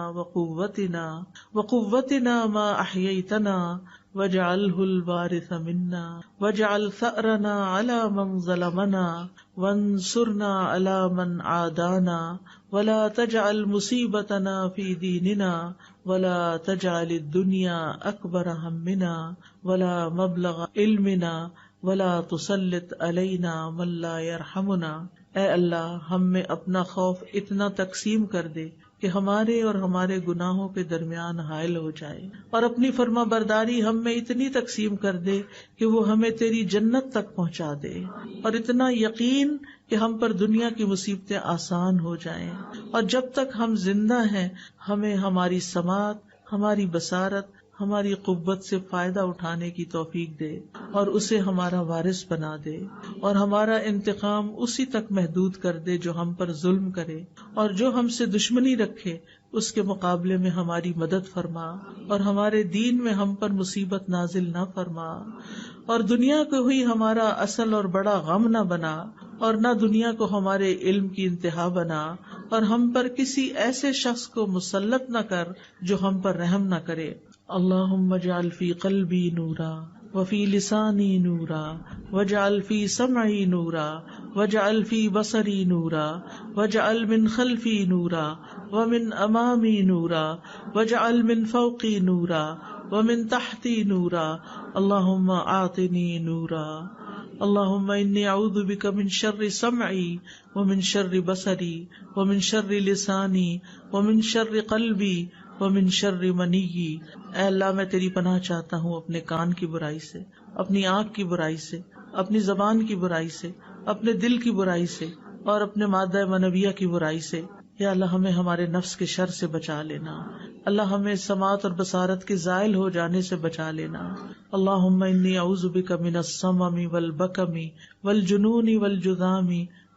وقوتنا ما احییتنا واجعلہ الوارث منا واجعل ثأرنا علی من ظلمنا وانصرنا علی من عادانا ولا تجعل مصیبتنا فی دیننا ولا تجعل الدنیا اکبر ہمنا ولا مبلغ علمنا ولا تسلط علینا من لا یرحمنا. اے اللہ ہم میں اپنا خوف اتنا تقسیم کر دے کہ ہمارے اور ہمارے گناہوں کے درمیان حائل ہو جائے، اور اپنی فرما برداری ہم میں اتنی تقسیم کر دے کہ وہ ہمیں تیری جنت تک پہنچا دے، اور اتنا یقین کہ ہم پر دنیا کی مصیبتیں آسان ہو جائیں. اور جب تک ہم زندہ ہیں ہمیں ہماری سماعت، ہماری بصارت، ہماری قوت سے فائدہ اٹھانے کی توفیق دے اور اسے ہمارا وارث بنا دے، اور ہمارا انتقام اسی تک محدود کر دے جو ہم پر ظلم کرے، اور جو ہم سے دشمنی رکھے اس کے مقابلے میں ہماری مدد فرما، اور ہمارے دین میں ہم پر مصیبت نازل نہ فرما، اور دنیا کو ہوئی ہمارا اصل اور بڑا غم نہ بنا، اور نہ دنیا کو ہمارے علم کی انتہا بنا، اور ہم پر کسی ایسے شخص کو مسلط نہ کر جو ہم پر رحم نہ کرے. اللہم اجعل فی قلبی نورا وفی لسانی نورا واجعل فی سمعی نورا واجعل فی بصری نورا واجعل من خلفی نورا ومن امامی نورا واجعل من فوقی نورا ومن تحتی نورا. اللہم اعطنی نورا. اللہم انی اعوذ بک من شر سمعی ومن شر بصری ومن شر لسانی ومن شر قلبی ومن شر منی. اے اللہ میں تیری پناہ چاہتا ہوں اپنے کان کی برائی سے، اپنی آنکھ کی برائی سے، اپنی زبان کی برائی سے، اپنے دل کی برائی سے، اور اپنے مادہ منویہ کی برائی سے. یا اللہ ہمیں ہمارے نفس کے شر سے بچا لینا. اللہ ہمیں سماعت اور بصارت کے زائل ہو جانے سے بچا لینا. اللہم انی اعوذ بک من السمم والبکم والجنون والجذام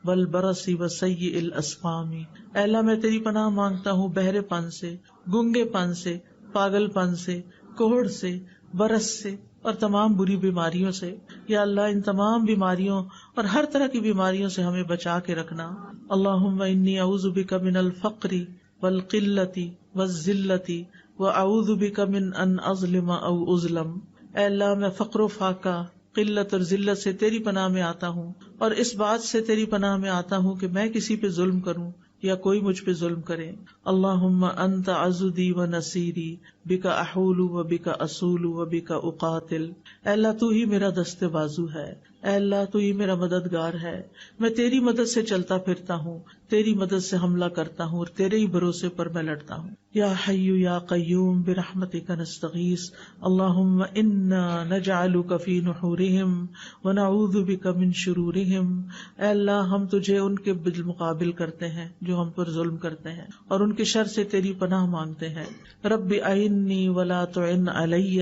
والبرص وسیء الاسقام. اے اللہ میں تیری پناہ مانگتا ہوں بہرے پن سے، گنگے پن سے، پاگل پن سے، کوڑھ سے، برس سے اور تمام بری بیماریوں سے. یا اللہ ان تمام بیماریوں اور ہر طرح کی بیماریوں سے ہمیں بچا کے رکھنا. اللہم انی اعوذ بک من الفقر والقلۃ والذلۃ واعوذ بک من ان اظلم او اظلم. اے اللہ میں فقر و فاقہ، قلت اور ذلت سے تیری پناہ میں آتا ہوں، اور اس بات سے تیری پناہ میں آتا ہوں کہ میں کسی پہ ظلم کروں یا کوئی مجھ پہ ظلم کرے. اللہم انت عضدی و نصیری بک احول و بک اصول و بک اقاتل. اے اللہ تو ہی میرا دست بازو ہے، اے اللہ تو ہی میرا مددگار ہے. میں تیری مدد سے چلتا پھرتا ہوں، تیری مدد سے حملہ کرتا ہوں اور تیرے ہی بھروسے پر میں لڑتا ہوں. یا حی یا قیوم برحمتک نستغیث. اللہم انا نجعلک فی نحورہم ونعوذ بک من شرورہم. اے اللہ ہم تجھے ان کے بالمقابل کرتے ہیں جو ہم پر ظلم کرتے ہیں، اور ان کے شر سے تیری پناہ مانگتے ہیں. رب اعنی ولا تعن علی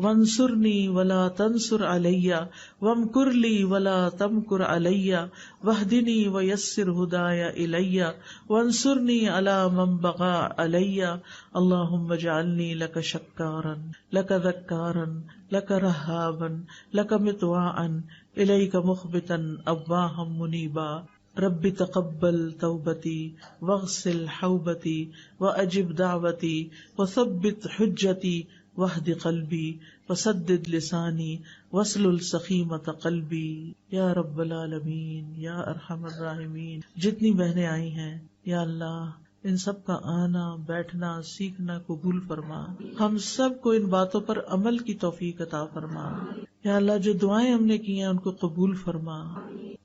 وانصرنی ولا تنصر علی وامکر لی ولا تمکر علی واہدنی ویسر ہدای الی وانصرنی علی من بغی علی. اللہم اجعلنی لک شکارا لک ذکارا لک رہابا لک مطواعا الیک مخبتا اواہا منیبا. رب تقبل توبتی واغسل حوبتی واجب دعوتی وثبت حجتی واہد قلبی وسدد لسانی واسلل سخیمۃ قلبی. یا رب العالمین یا ارحم الراحمین. جتنی بہنیں آئی ہیں یا اللہ ان سب کا آنا بیٹھنا سیکھنا قبول فرما. ہم سب کو ان باتوں پر عمل کی توفیق عطا فرما. یا اللہ جو دعائیں ہم نے کی ہیں ان کو قبول فرما.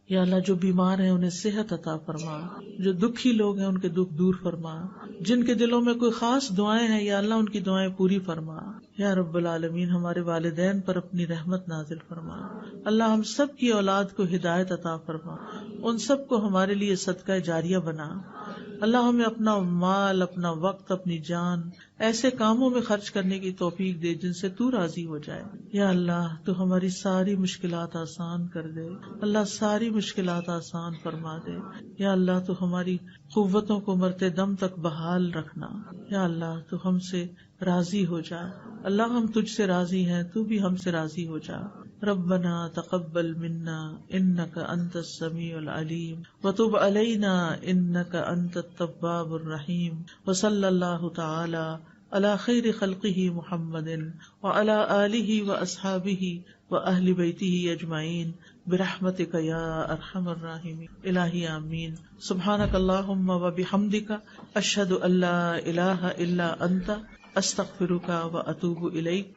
یا اللہ جو بیمار ہیں انہیں صحت عطا فرما، جو دکھی لوگ ہیں ان کے دکھ دور فرما، جن کے دلوں میں کوئی خاص دعائیں ہیں یا اللہ ان کی دعائیں پوری فرما. یا رب العالمین ہمارے والدین پر اپنی رحمت نازل فرما. اللہ ہم سب کی اولاد کو ہدایت عطا فرما، ان سب کو ہمارے لیے صدقہ جاریہ بنا. اللہ ہمیں اپنا مال، اپنا وقت، اپنی جان ایسے کاموں میں خرچ کرنے کی توفیق دے جن سے تو راضی ہو جائے. یا اللہ تو ہماری ساری مشکلات آسان کر دے. اللہ ساری مشکلات آسان فرما دے. یا اللہ تو ہماری قوتوں کو مرتے دم تک بحال رکھنا. یا اللہ تو ہم سے راضی ہو جا. اللہ ہم تجھ سے راضی ہیں، تو بھی ہم سے راضی ہو جا. ربنا تقبل منا انك انت السميع العليم وتب علينا انك انت التواب الرحيم. وصلى الله تعالى على خير خلقه محمد وعلى آله واصحابه واهل بيته اجمعين برحمتك يا ارحم الراحمين. الہی آمین. سبحانك اللهم وبحمدك اشهد ان لا اله الا انت استغفرك واتوب اليك.